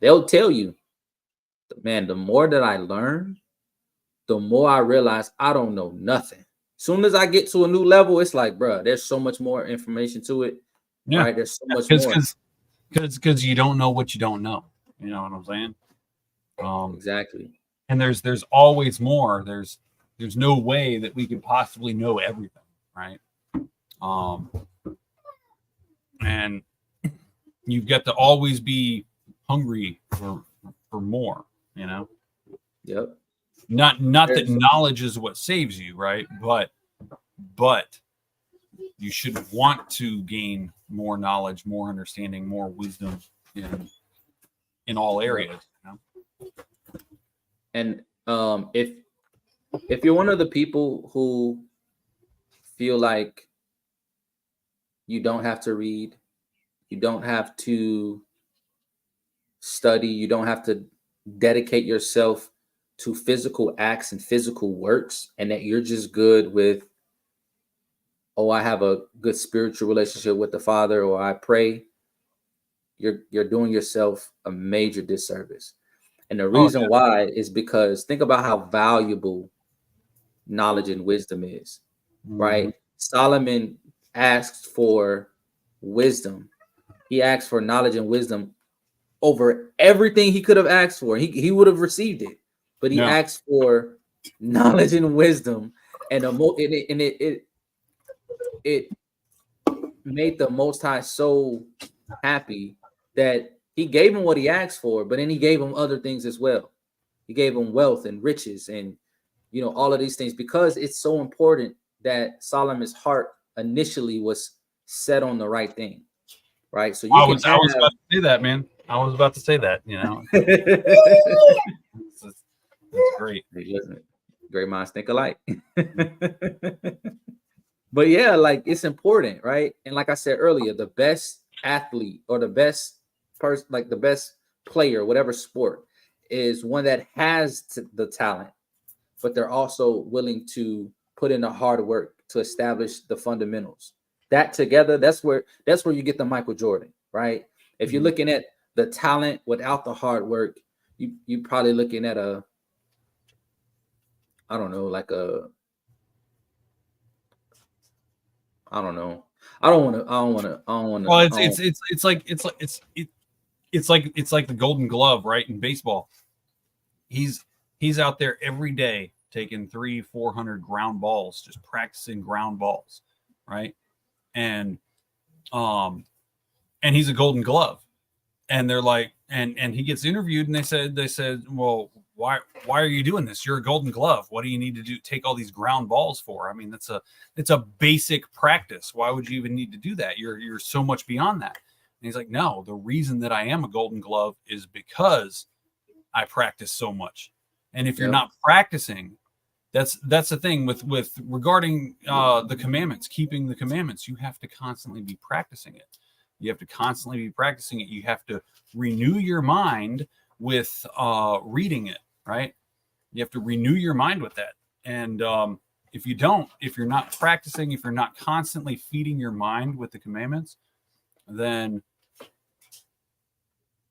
They'll tell you, man, the more that I learn, the more I realize I don't know nothing. Soon as I get to a new level, it's like, bro, there's so much more information to it. Yeah. Right? There's so much more. Because you don't know what you don't know. You know what I'm saying? Exactly. And there's always more. There's no way that we could possibly know everything, right? And you've got to always be hungry for more, Yep. Not that knowledge is what saves you, right? But you should want to gain more knowledge, more understanding, more wisdom in all areas. And if you're one of the people who feel like you don't have to read, you don't have to study, you don't have to dedicate yourself to physical acts and physical works, and that you're just good with, I have a good spiritual relationship with the Father, or I pray, you're doing yourself a major disservice. And the reason why is because think about how valuable knowledge and wisdom is, right? Solomon asked for wisdom. He asked for knowledge and wisdom over everything he could have asked for. He would have received it, but he asked for knowledge and wisdom, and it made the Most High so happy that he gave him what he asked for, but then he gave him other things as well. He gave him wealth and riches and all of these things, because it's so important that Solomon's heart initially was set on the right thing, right? So I was about to say that, man. I was about to say that. You know, it's great. Great minds think alike. But yeah, like it's important, right? And like I said earlier, the best athlete or the best person, like the best player, whatever sport, is one that has the talent, but they're also willing to put in the hard work to establish the fundamentals. That together, that's where you get the Michael Jordan, right? If you're looking at the talent without the hard work, you probably looking at a, I don't know, like a, I don't know. I don't want to. Well, it's like the Golden Glove, right? In baseball, he's out there every day taking 300-400 ground balls, just practicing ground balls, right? And he's a Golden Glove, and they're like, and he gets interviewed, and they said, well, why are you doing this? You're a Golden Glove. What do you need to do? Take all these ground balls for? I mean, it's a basic practice. Why would you even need to do that? You're so much beyond that. And he's like, no, the reason that I am a Golden Glove is because I practice so much. And if you're not practicing, that's the thing with regarding the commandments, keeping the commandments, you have to constantly be practicing it. You have to constantly be practicing it. You have to renew your mind with reading it, right? You have to renew your mind with that. And if you're not practicing, if you're not constantly feeding your mind with the commandments, then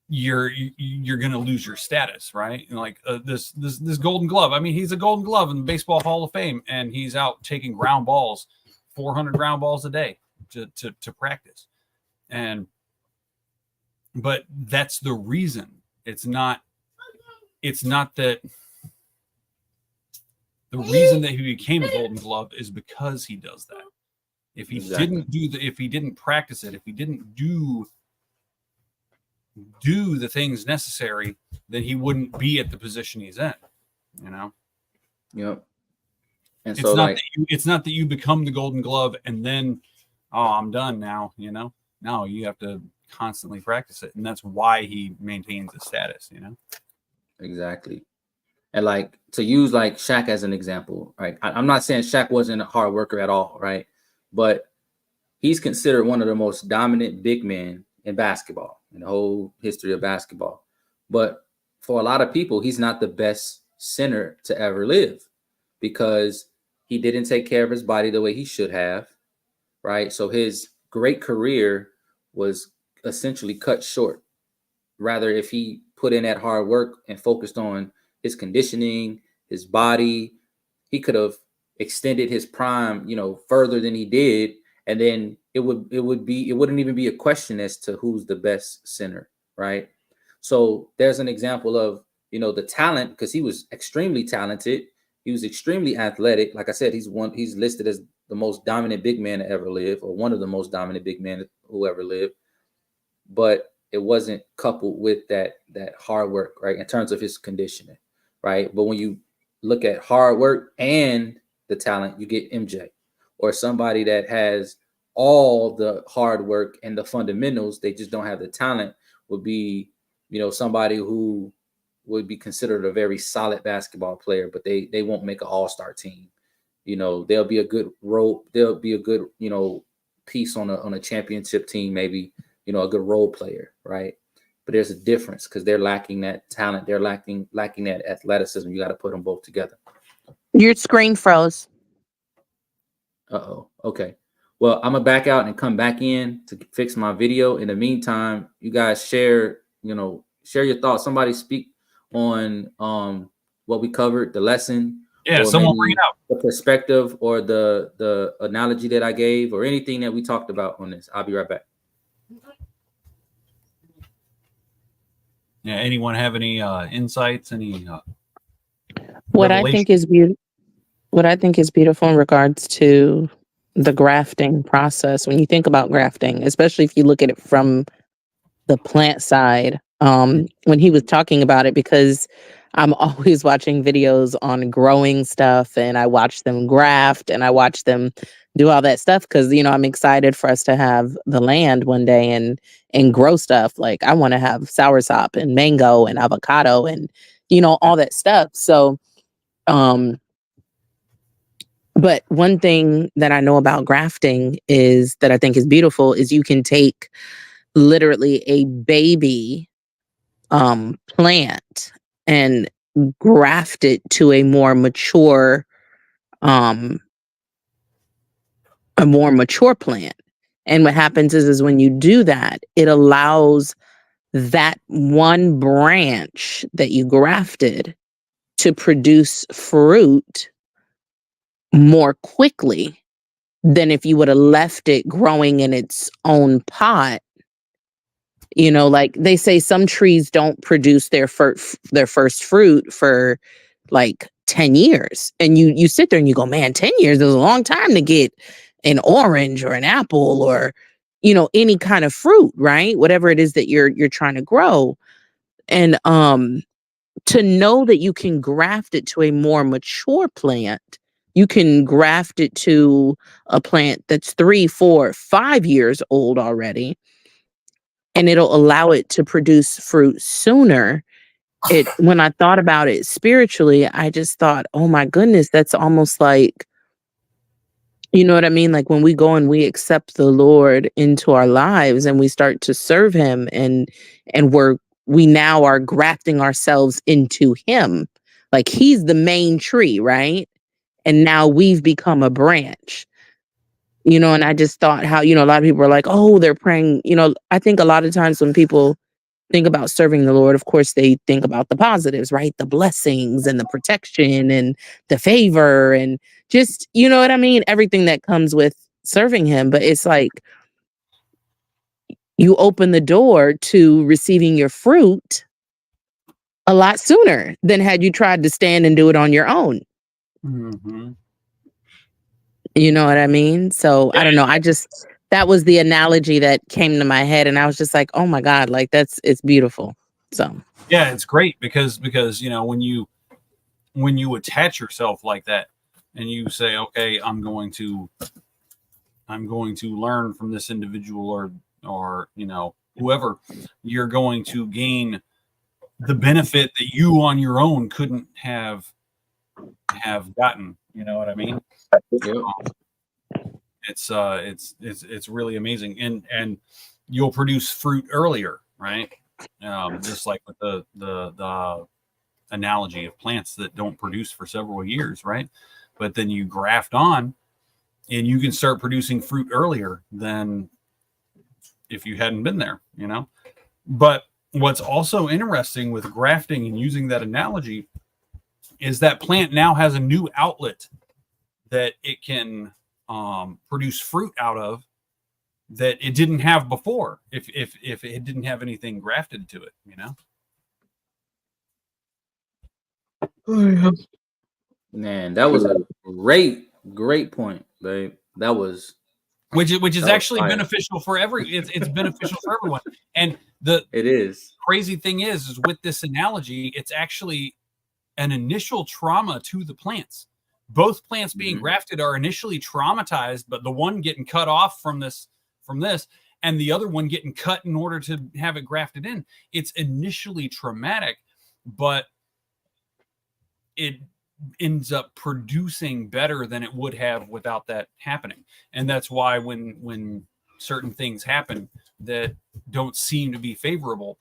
you're going to lose your status, right? And like this Golden Glove. I mean, he's a Golden Glove in the Baseball Hall of Fame, and he's out taking ground balls, 400 ground balls a day to practice. But that's the reason. It's not that the reason that he became a Golden Glove is because he does that. If he if he didn't practice it, if he didn't do the things necessary, then he wouldn't be at the position he's in, you know? Yep. And so it's not that you become the Golden Glove and then, oh, I'm done now, you know? No, you have to constantly practice it. And that's why he maintains the status, you know? Exactly. And like to use like Shaq as an example, right? I'm not saying Shaq wasn't a hard worker at all, right? But he's considered one of the most dominant big men in basketball, in the whole history of basketball. But for a lot of people, he's not the best center to ever live because he didn't take care of his body the way he should have, right? So his great career was essentially cut short. Rather, if he put in that hard work and focused on his conditioning, his body, he could have extended his prime, you know, further than he did. And then it wouldn't even be a question as to who's the best center, right? So there's an example of, you know, the talent, because he was extremely talented. He was extremely athletic. Like I said, he's listed as the most dominant big man to ever live, or one of the most dominant big men who ever lived. But it wasn't coupled with that hard work, right? In terms of his conditioning, right? But when you look at hard work and the talent, you get MJ, or somebody that has all the hard work and the fundamentals, they just don't have the talent, would be, you know, somebody who would be considered a very solid basketball player, but they won't make an all-star team. You know, they'll be a good you know, piece on a championship team, maybe, you know, a good role player, right? But there's a difference because they're lacking that talent. They're lacking that athleticism. You got to put them both together. Your screen froze. Uh-oh. Okay. Well, I'm going to back out and come back in to fix my video. In the meantime, you guys share your thoughts. Somebody speak on what we covered, the lesson. Yeah, someone bring it out. The perspective or the analogy that I gave or anything that we talked about on this. I'll be right back. Yeah, anyone have any insights? Any what I think is beautiful in regards to the grafting process, when you think about grafting, especially if you look at it from the plant side, when he was talking about it, because I'm always watching videos on growing stuff and I watch them graft and I watch them do all that stuff because I'm excited for us to have the land one day and grow stuff. Like I want to have soursop and mango and avocado and all that stuff. So but one thing that I know about grafting is that I think is beautiful is you can take literally a baby plant and graft it to a more mature plant. And what happens is when you do that, it allows that one branch that you grafted to produce fruit more quickly than if you would have left it growing in its own pot. Like they say some trees don't produce their first fruit for like 10 years. And you sit there and you go, man, 10 years is a long time to get an orange or an apple or any kind of fruit, right? Whatever it is that you're trying to grow. And to know that you can graft it to a more mature plant, you can graft it to a plant that's 3, 4, 5 years old already, and it'll allow it to produce fruit sooner. When I thought about it spiritually, I just thought, oh my goodness, that's almost like, you know what I mean? Like when we go and we accept the Lord into our lives and we start to serve him and we now are grafting ourselves into him. Like he's the main tree, right? And now we've become a branch. And I just thought how, a lot of people are like, oh, they're praying. I think a lot of times when people think about serving the Lord, of course, they think about the positives, right? The blessings and the protection and the favor and just, you know what I mean? Everything that comes with serving him. But it's like you open the door to receiving your fruit a lot sooner than had you tried to stand and do it on your own. Mm-hmm. You know what I mean? So I don't know. That was the analogy that came to my head. And I was just like, oh my God, like it's beautiful. So yeah, it's great because when you attach yourself like that and you say, okay, I'm going to learn from this individual or whoever, you're going to gain the benefit that you on your own couldn't have gotten. You know what I mean? It's really amazing, and you'll produce fruit earlier, right? Just like with the analogy of plants that don't produce for several years, right? But then you graft on, and you can start producing fruit earlier than if you hadn't been there, But what's also interesting with grafting and using that analogy is that plant now has a new outlet that it can produce fruit out of that it didn't have before if it didn't have anything grafted to it, Man, that was a great point, babe. That was which is actually beneficial for it's beneficial for everyone. And it is crazy thing is with this analogy, it's actually an initial trauma to the plants. Both plants being grafted are initially traumatized, but the one getting cut off from this and the other one getting cut in order to have it grafted in. It's initially traumatic, but it ends up producing better than it would have without that happening. And that's why when certain things happen that don't seem to be favorable,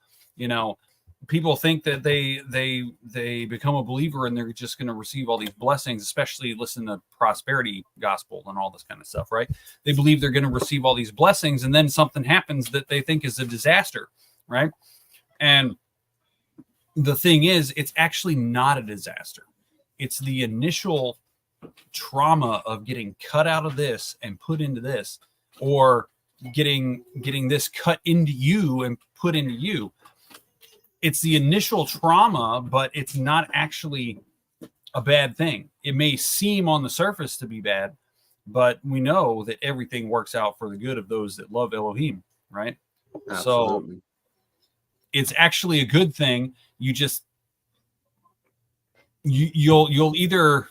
people think that they become a believer and they're just going to receive all these blessings, especially listen to prosperity gospel and all this kind of stuff, right? They believe they're going to receive all these blessings, and then something happens that they think is a disaster, right? And the thing is, it's actually not a disaster. It's the initial trauma of getting cut out of this and put into this, or getting this cut into you and put into you. It's the initial trauma, but it's not actually a bad thing. It may seem on the surface to be bad, but we know that everything works out for the good of those that love Elohim, right? Absolutely. So it's actually a good thing. You just you'll either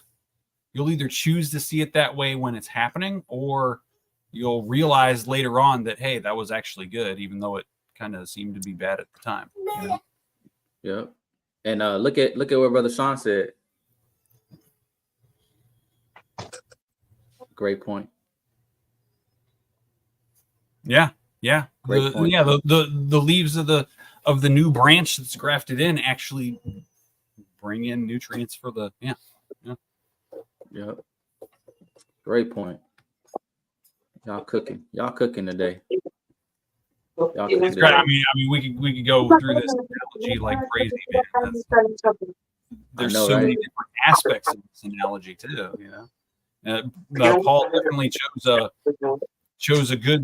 you'll either choose to see it that way when it's happening, or you'll realize later on that, hey, that was actually good, even though it kind of seemed to be bad at the time. You know? Yep. And look at what Brother Sean said. Great point. Yeah. Great point. Yeah, the leaves of the new branch that's grafted in actually bring in nutrients for the Yep. Great point. Y'all cooking today. Y'all cooking today. I mean, we could go through this analogy like crazy, man. There's know, so right? many different aspects of this analogy too. You know, Paul definitely chose a good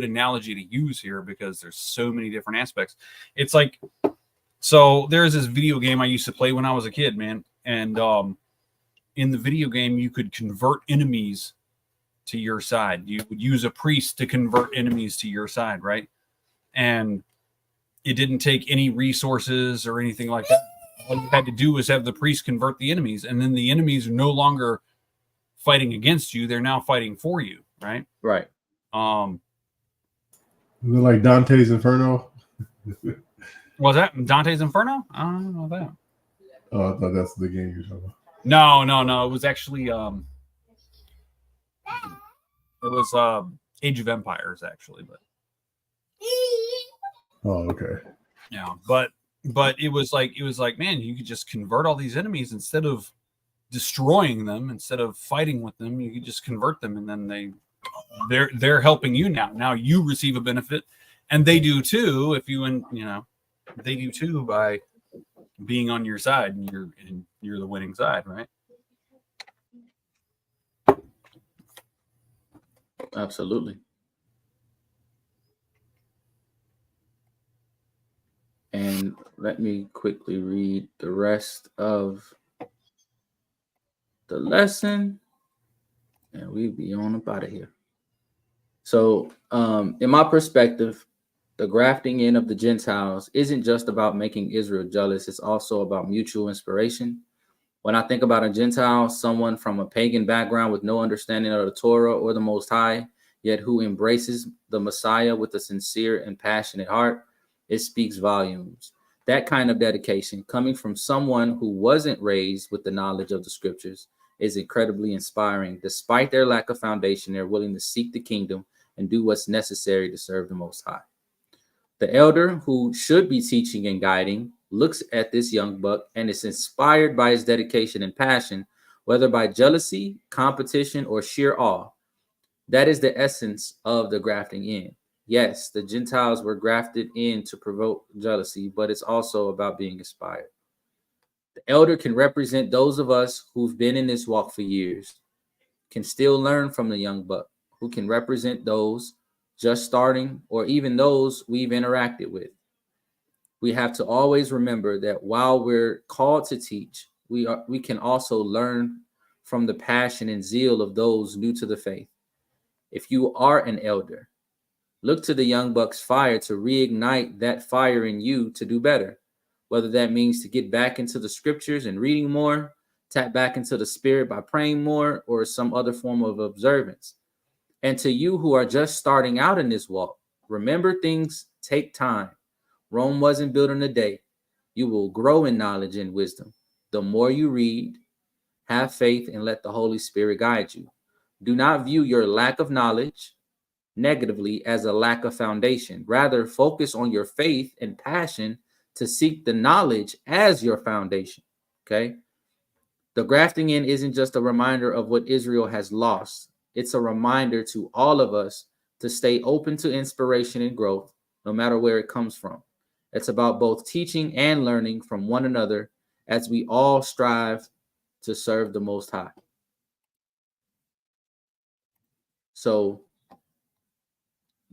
analogy to use here, because there's so many different aspects. It's like, so there's this video game I used to play when I was a kid, man, and in the video game you could convert enemies to your side. You would use a priest to convert enemies to your side, right? And it didn't take any resources or anything like that. All you had to do was have the priest convert the enemies, and then the enemies are no longer fighting against you, they're now fighting for you, right? Right. Is it like Dante's Inferno? Was that Dante's Inferno? I don't know that. Oh, I thought that's the game you're talking about. No. It was actually Age of Empires, actually, but oh, okay. Yeah, but it was like, man, you could just convert all these enemies instead of destroying them, instead of fighting with them. You could just convert them, and then they're helping you now. Now you receive a benefit, and they do too. If they do too by being on your side, and you're the winning side, right? Absolutely. And let me quickly read the rest of the lesson, and we'll be on up out of here. So, in my perspective, the grafting in of the Gentiles isn't just about making Israel jealous. It's also about mutual inspiration. When I think about a Gentile, someone from a pagan background with no understanding of the Torah or the Most High, yet who embraces the Messiah with a sincere and passionate heart, it speaks volumes. That kind of dedication, coming from someone who wasn't raised with the knowledge of the scriptures, is incredibly inspiring. Despite their lack of foundation, they're willing to seek the kingdom and do what's necessary to serve the Most High. The elder, who should be teaching and guiding, looks at this young buck and is inspired by his dedication and passion, whether by jealousy, competition, or sheer awe. That is the essence of the grafting in. Yes, the Gentiles were grafted in to provoke jealousy, but it's also about being inspired. The elder can represent those of us who've been in this walk for years, can still learn from the young buck, who can represent those just starting or even those we've interacted with. We have to always remember that while we're called to teach, we can also learn from the passion and zeal of those new to the faith. If you are an elder, look to the young buck's fire to reignite that fire in you to do better, whether that means to get back into the scriptures and reading more, tap back into the spirit by praying more, or some other form of observance. And to you who are just starting out in this walk, remember things take time. Rome wasn't built in a day. You will grow in knowledge and wisdom. The more you read, have faith, and let the Holy Spirit guide you. Do not view your lack of knowledge negatively as a lack of foundation. Rather, focus on your faith and passion to seek the knowledge as your foundation. Okay? The grafting in isn't just a reminder of what Israel has lost. It's a reminder to all of us to stay open to inspiration and growth, no matter where it comes from. It's about both teaching and learning from one another as we all strive to serve the Most High. So,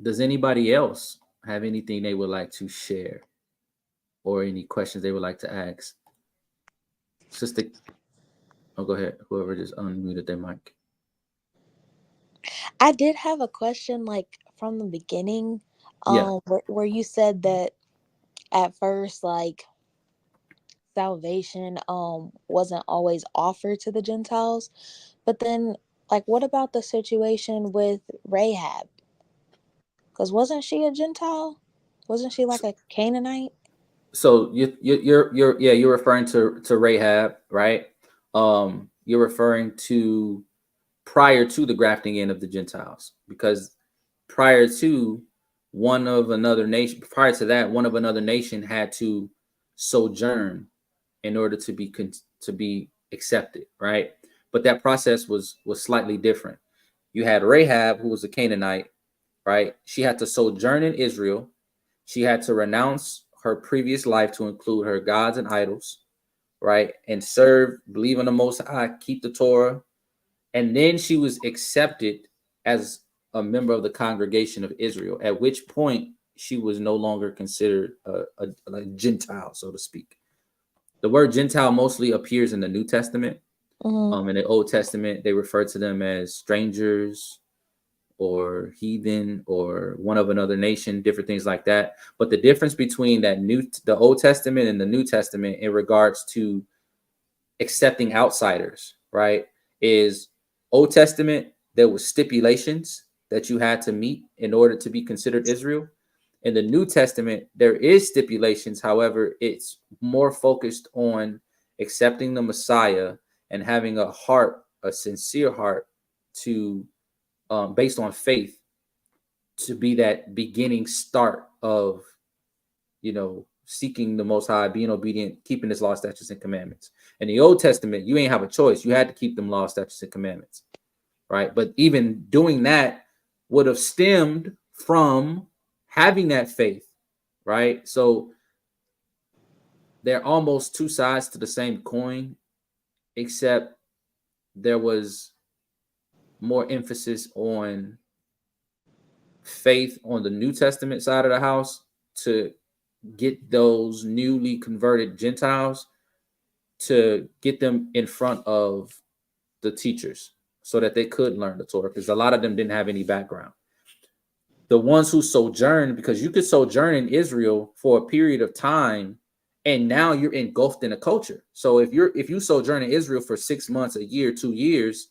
does anybody else have anything they would like to share or any questions they would like to ask? Sister, go ahead. Whoever just unmuted their mic. I did have a question, like from the beginning, Yeah. where you said that at first, like salvation wasn't always offered to the Gentiles. But then, like, what about the situation with Rahab? Because wasn't she a Gentile? Wasn't she like a Canaanite? So you're referring to Rahab, right? You're referring to prior to the grafting in of the Gentiles, because prior to one of another nation had to sojourn in order to be accepted, right? But that process was slightly different. You had Rahab, who was a Canaanite, right? She had to sojourn in Israel. She had to renounce her previous life to include her gods and idols, right? And serve, believe in the Most High, keep the Torah. And then she was accepted as a member of the congregation of Israel, at which point she was no longer considered a Gentile, so to speak. The word Gentile mostly appears in the New Testament. In the Old Testament, they refer to them as strangers or heathen or one of another nation, different things like that. But the difference between the Old Testament and the New Testament in regards to accepting outsiders, right, is Old Testament, there was stipulations that you had to meet in order to be considered Israel. In the New Testament, there is stipulations. However, it's more focused on accepting the Messiah and having a sincere heart to based on faith, to be that beginning start of, seeking the Most High, being obedient, keeping His law, statutes, and commandments. In the Old Testament, you ain't have a choice. You had to keep them law, statutes, and commandments, right? But even doing that would have stemmed from having that faith, right? So they're almost two sides to the same coin, except there was more emphasis on faith on the New Testament side of the house to get those newly converted Gentiles, to get them in front of the teachers so that they could learn the Torah, because a lot of them didn't have any background. The ones who sojourned, because you could sojourn in Israel for a period of time and now you're engulfed in a culture. So if you sojourn in Israel for 6 months, a year, 2 years,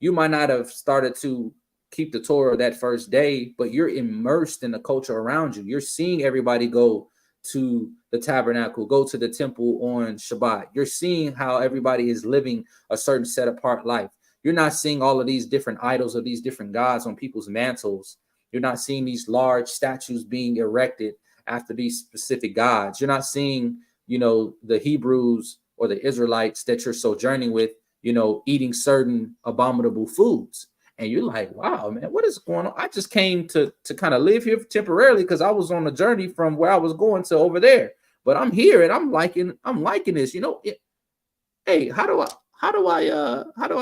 you might not have started to keep the Torah that first day, but you're immersed in the culture around you. You're seeing everybody go to the tabernacle, go to the temple on Shabbat. You're seeing how everybody is living a certain set apart life. You're not seeing all of these different idols or these different gods on people's mantles. You're not seeing these large statues being erected after these specific gods. You're not seeing, the Hebrews or the Israelites that you're sojourning with, eating certain abominable foods. And you're like, wow, man, what is going on? I just came to kind of live here temporarily because I was on a journey from where I was going to over there. But I'm here and I'm liking this. Hey, how do I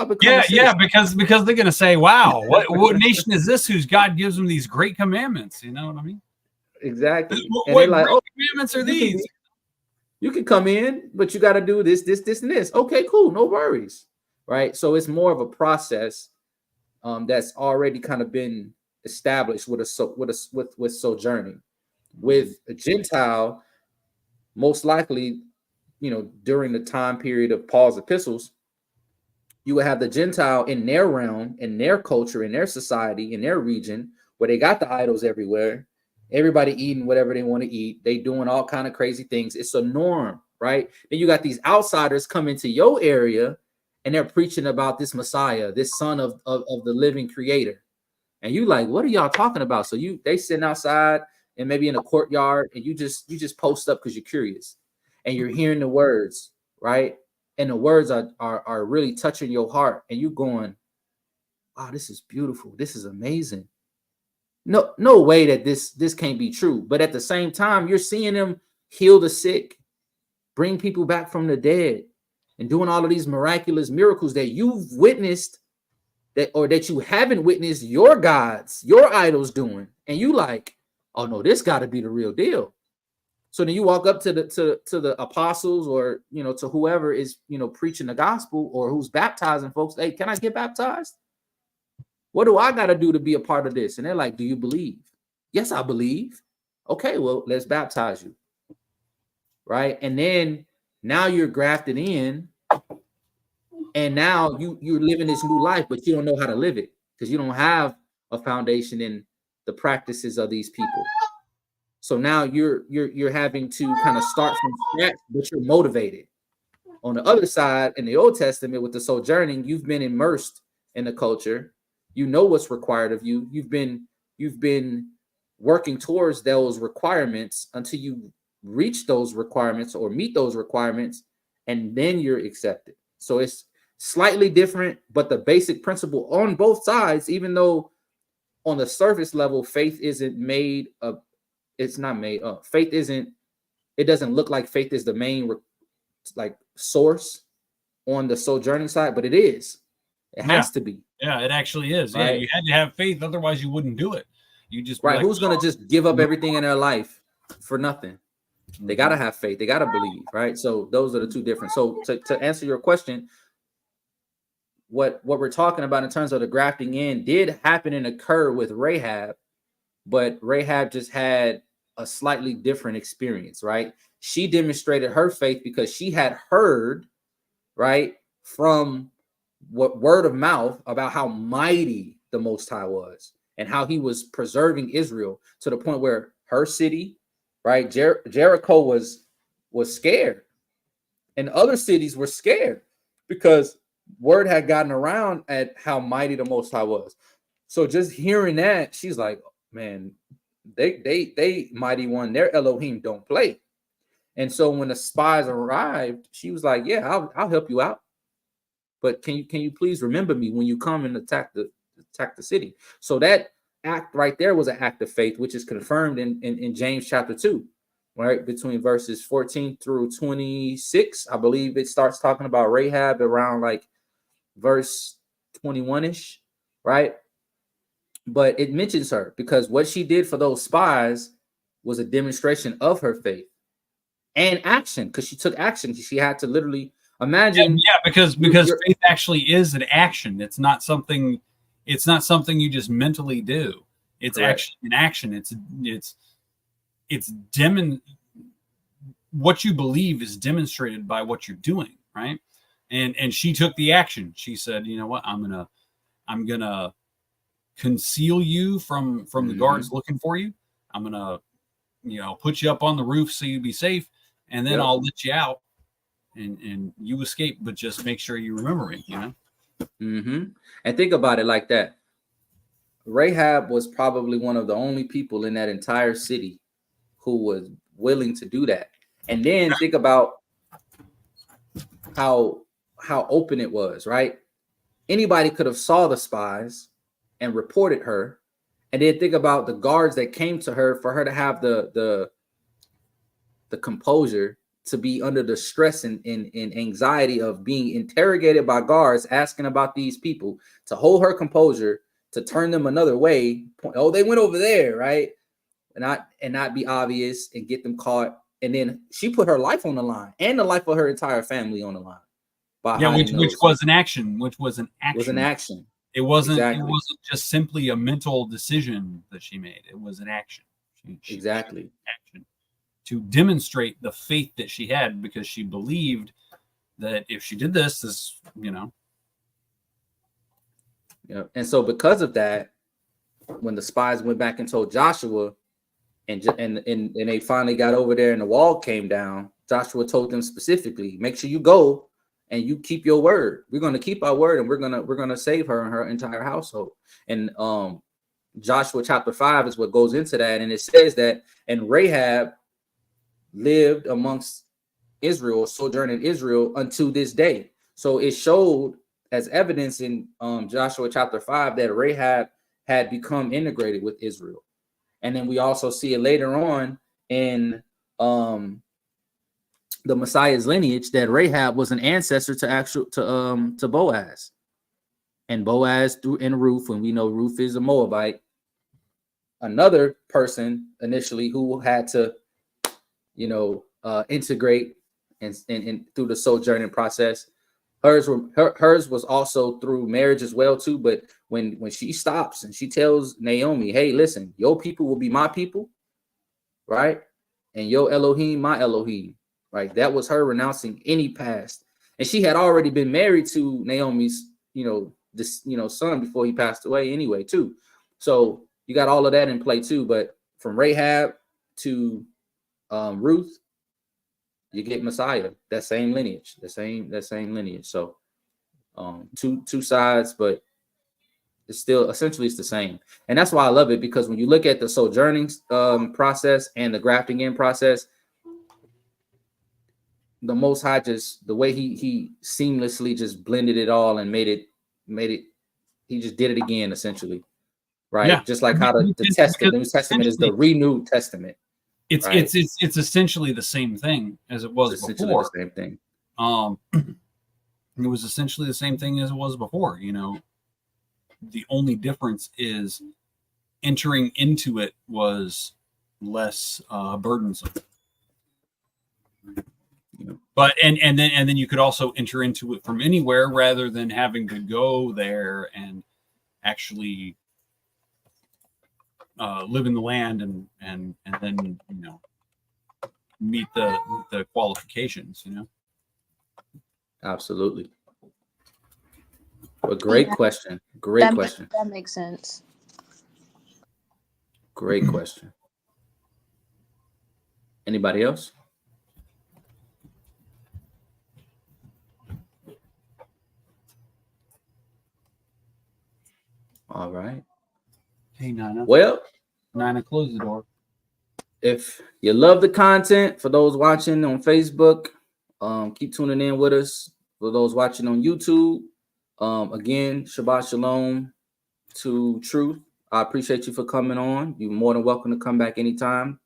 become? Yeah, because they're gonna say, wow, what nation is this whose God gives them these great commandments? You know what I mean? Exactly. And What they're like, great commandments are these? You can come in, but you got to do this, and this. Okay, cool, no worries, right? So it's more of a process that's already kind of been established with sojourning. With a Gentile, most likely, during the time period of Paul's epistles, you would have the Gentile in their realm, in their culture, in their society, in their region, where they got the idols everywhere. Everybody eating whatever they want to eat. They doing all kind of crazy things. It's a norm, right? Then you got these outsiders come into your area and they're preaching about this Messiah, this son of the living creator. And you like, what are y'all talking about? So they sitting outside and maybe in a courtyard and you just post up because you're curious and you're hearing the words, right? And the words are really touching your heart and you going, wow, this is beautiful. This is amazing. No way that this can't be true. But at the same time, you're seeing them heal the sick, bring people back from the dead, and doing all of these miraculous miracles that you've witnessed that you haven't witnessed your gods, your idols doing. And you like, oh no, this got to be the real deal. So then you walk up to the apostles or to whoever is preaching the gospel or who's baptizing folks. Hey, can I get baptized? What do I got to do to be a part of this? And they're like, do you believe? Yes, I believe. Okay, well, let's baptize you. Right. And then Now you're grafted in, and now you're living this new life, but you don't know how to live it because you don't have a foundation in the practices of these people. So now you're having to kind of start from scratch, but you're motivated. On the other side, in the Old Testament with the sojourning, you've been immersed in the culture. You know what's required of you. You've been working towards those requirements until you reach those requirements or meet those requirements, and then you're accepted. So it's slightly different, but the basic principle on both sides, even though on the surface level, faith isn't made of, it's not made up. Faith isn't, it doesn't look like faith is the main like source on the sojourning side, but it is. It has to be. Yeah, it actually is. Right? Yeah, you had to have faith, otherwise you wouldn't do it. You just right. Like, who's gonna just give up everything in their life for nothing? They gotta have faith. They gotta believe. Right. So those are the two different. So to answer your question, what we're talking about in terms of the grafting in did happen and occur with Rahab, but Rahab just had a slightly different experience, right? She demonstrated her faith because she had heard, right, from what word of mouth about how mighty the Most High was and how he was preserving Israel to the point where her city, right, Jericho was scared, and other cities were scared because word had gotten around at how mighty the Most High was. So just hearing that, she's like, man, they mighty one, their Elohim don't play. And so when the spies arrived, she was like, yeah, I'll help you out, but can you please remember me when you come and attack the city? So that act right there was an act of faith, which is confirmed in James chapter 2, right, between verses 14 through 26. I believe it starts talking about Rahab around like verse 21-ish, right? But it mentions her because what she did for those spies was a demonstration of her faith and action, because she took action. She had to literally imagine. Yeah, because faith actually is an action. It's not something you just mentally do. It's actually an action. It's what you believe is demonstrated by what you're doing, right? And she took the action. She said, you know what, I'm gonna conceal you from the guards looking for you. I'm gonna, put you up on the roof so you be safe, and then I'll let you out and you escape, but just make sure you remember me, And think about it like that. Rahab was probably one of the only people in that entire city who was willing to do that. And then think about how open it was, right? Anybody could have saw the spies and reported her. And then think about the guards that came to her for her to have the composure to be under the stress and anxiety of being interrogated by guards asking about these people, to hold her composure, to turn them another way. Oh, they went over there, right? And not be obvious and get them caught. And then she put her life on the line and the life of her entire family on the line. Which was an action. It wasn't exactly. It wasn't just simply a mental decision that she made. It was an action. She action to demonstrate the faith that she had, because she believed that if she did this, Yeah. And so because of that, when the spies went back and told Joshua, and they finally got over there and the wall came down, Joshua told them specifically, make sure you go and you keep your word. We're going to keep our word, and we're going to save her and her entire household. And Joshua chapter 5 is what goes into that. And it says that, and Rahab lived amongst Israel, sojourned in Israel unto this day. So it showed as evidence in Joshua chapter 5 that Rahab had become integrated with Israel. And then we also see it later on in the Messiah's lineage that Rahab was an ancestor to Boaz. And Boaz through Ruth, and we know Ruth is a Moabite, another person initially who had to integrate and through the sojourning process. Hers was also through marriage as well too. But when she stops and she tells Naomi, hey, listen, your people will be my people, right? And your Elohim, my Elohim. Like that was her renouncing any past. And she had already been married to Naomi's, son before he passed away anyway, too. So you got all of that in play too. But from Rahab to Ruth, you get Messiah, that same lineage, that same lineage. So two sides, but it's still essentially it's the same. And that's why I love it, because when you look at the sojourning process and the grafting in process, the Most High just the way he seamlessly just blended it all and made it he just did it again, essentially. Right. Yeah. Just like how the New Testament is the renewed testament. It's right? it's essentially the same thing as it was before. The same thing. It was essentially the same thing as it was before. The only difference is entering into it was less burdensome. But and then you could also enter into it from anywhere rather than having to go there and actually live in the land and then meet the qualifications. Absolutely. A great question. Great question. That makes sense. Great question. Anybody else? All right. Hey, Nana. Well, Nana, close the door. If you love the content, for those watching on Facebook, keep tuning in with us. For those watching on YouTube, again, Shabbat Shalom to Truth. I appreciate you for coming on. You're more than welcome to come back anytime.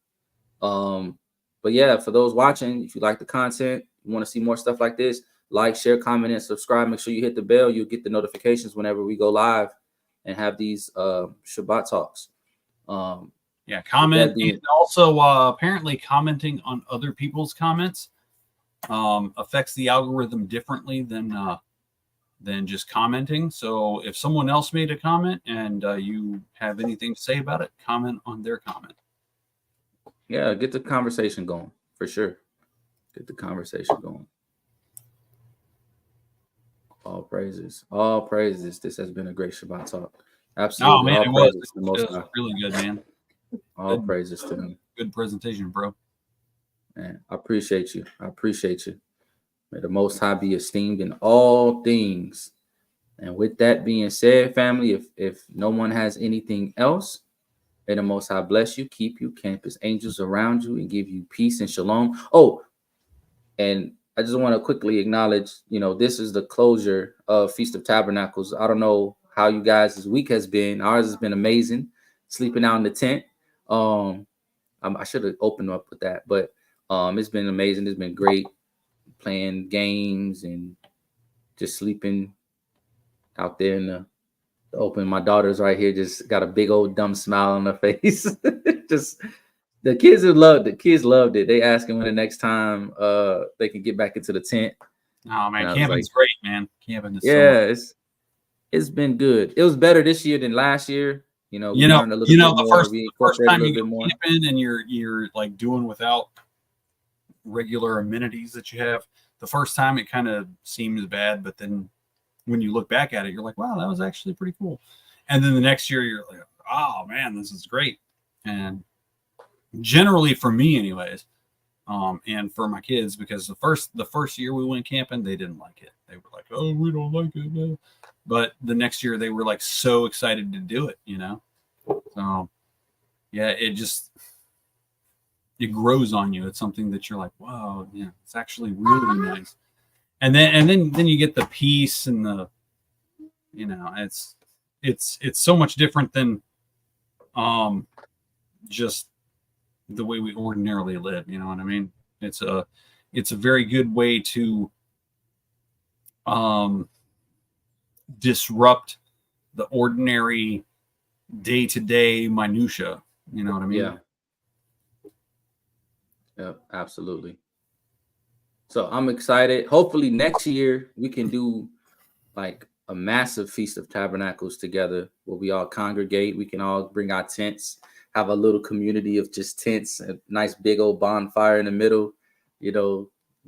But yeah, for those watching, if you like the content, you want to see more stuff like this, like, share, comment, and subscribe. Make sure you hit the bell. You'll get the notifications whenever we go live and have these Shabbat talks. Comment. And also, apparently commenting on other people's comments affects the algorithm differently than just commenting. So if someone else made a comment and you have anything to say about it, comment on their comment. Yeah, get the conversation going, for sure. Get the conversation going. All praises. All praises. This has been a great Shabbat talk. Absolutely. Oh, man, all it praises was. It was really good, man. All praises to him. Good presentation, bro. Man, I appreciate you. I appreciate you. May the Most High be esteemed in all things. And with that being said, family, if no one has anything else, may the Most High bless you, keep you, camp his angels around you, and give you peace and shalom. Oh, and I just want to quickly acknowledge, this is the closure of Feast of Tabernacles. I don't know how you guys' week has been. Ours has been amazing. Sleeping out in the tent. I should have opened up with that, but it's been amazing. It's been great playing games and just sleeping out there in the open. My daughter's right here, just got a big old dumb smile on her face. Just the kids loved it. Kids loved it. They asking when the next time they can get back into the tent. Oh man, camping's great, man. Camping is it's been good. It was better this year than last year. The first time you go camping and you're like doing without regular amenities that you have. The first time it kind of seems bad, but then when you look back at it, you're like, wow, that was actually pretty cool. And then the next year you're like, oh man, this is great. And generally for me anyways, and for my kids, because the first year we went camping, they didn't like it. They were like, oh, we don't like it, man. But the next year they were like so excited to do it, So yeah, it grows on you. It's something that you're like, wow, yeah, it's actually really nice. And then you get the peace and the, it's so much different than just the way we ordinarily live. You know what I mean? It's a very good way to disrupt the ordinary day-to-day minutia. You know what I mean? Yeah, absolutely. So I'm excited. Hopefully next year we can do like a massive Feast of Tabernacles together where we all congregate. We can all bring our tents, have a little community of just tents, a nice big old bonfire in the middle,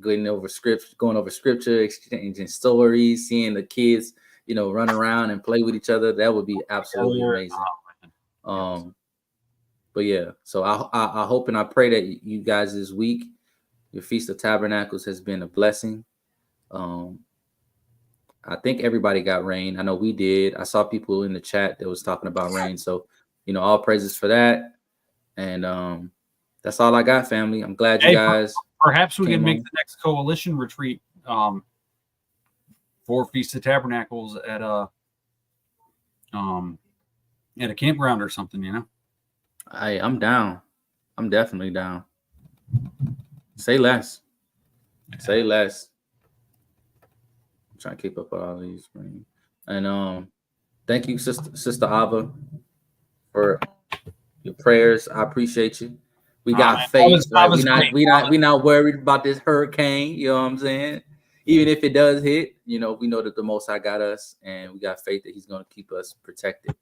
going over scripture, exchanging stories, seeing the kids, run around and play with each other. That would be absolutely amazing. But yeah, so I hope and I pray that you guys this week, your Feast of Tabernacles has been a blessing. I think everybody got rain. I know we did. I saw people in the chat that was talking about rain. So, all praises for that. And that's all I got, family. I'm glad you guys. Perhaps we can make the next coalition retreat for Feast of Tabernacles at a campground or something, I'm down. I'm definitely down. Say less. Say less. I'm trying to keep up with all these. And thank you, Sister Ava, for your prayers. I appreciate you. We got faith. Right? We not worried about this hurricane. You know what I'm saying? Even if it does hit, we know that the Most High got us, and we got faith that He's going to keep us protected.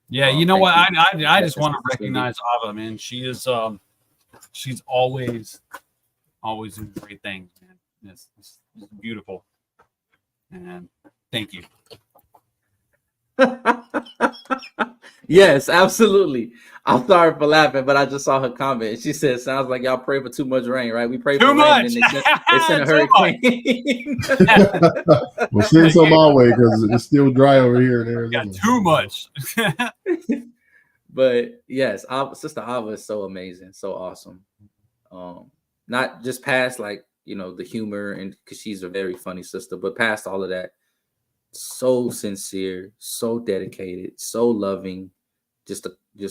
Yeah, you know what? I just want to recognize Ava, man. She is she's always doing great things, man. It's beautiful. And thank you. Yes, absolutely. I'm sorry for laughing, but I just saw her comment. She said, "Sounds like y'all pray for too much rain, right? We pray for rain, and they sent a hurricane." Well, send some our way because it's still dry over here in Arizona. Got too much. But yes, Sister Ava is so amazing, so awesome. Not just past the humor, and because she's a very funny sister, but past all of that, so sincere, so dedicated, so loving. Just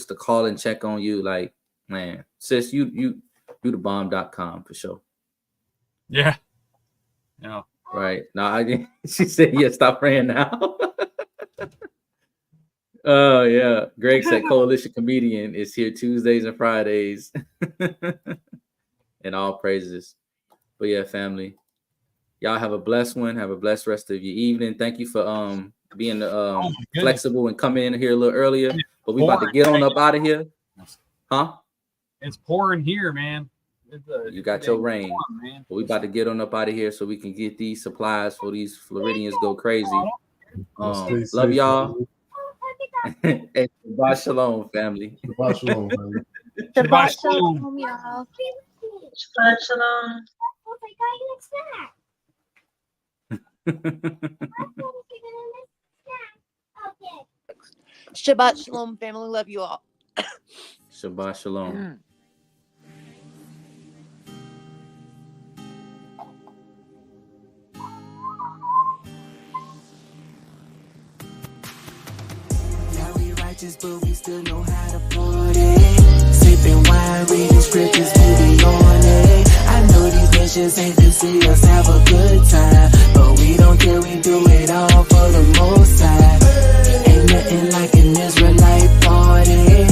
to call and check on you, man, sis, you the bomb.com for sure. Yeah. Right now, she said, "Yeah, stop praying now." Oh yeah, Greg said Coalition Comedian is here Tuesdays and Fridays, and all praises. But yeah, family, y'all have a blessed one. Have a blessed rest of your evening. Thank you for being flexible and coming in here a little earlier. But we about to get on up out of here, huh? It's pouring here, man. You got your rain, but we about to get on up out of here so we can get these supplies for these Floridians go crazy. Love y'all. And Shabbat Shalom, family. Shabbat Shalom, family. Shabbat Shalom, y'all. Shabbat Shalom. Shabbat Shalom, family. Love you all. Shabbat Shalom. But we still know how to party. Sipping wine, reading scriptures, we be on it. I know these nations ain't to see us have a good time, but we don't care, we do it all for the Most High. Ain't nothing like an Israelite party.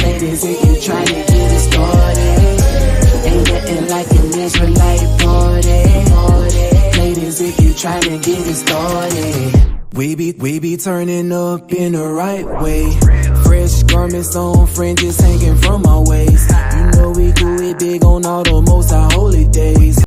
Ladies, if you try to get it started, ain't nothing like an Israelite party. Ladies, if you try to get it started. We be turning up in the right way. Fresh garments on, fringes hanging from our waist. You know we do it big on all the most holy days.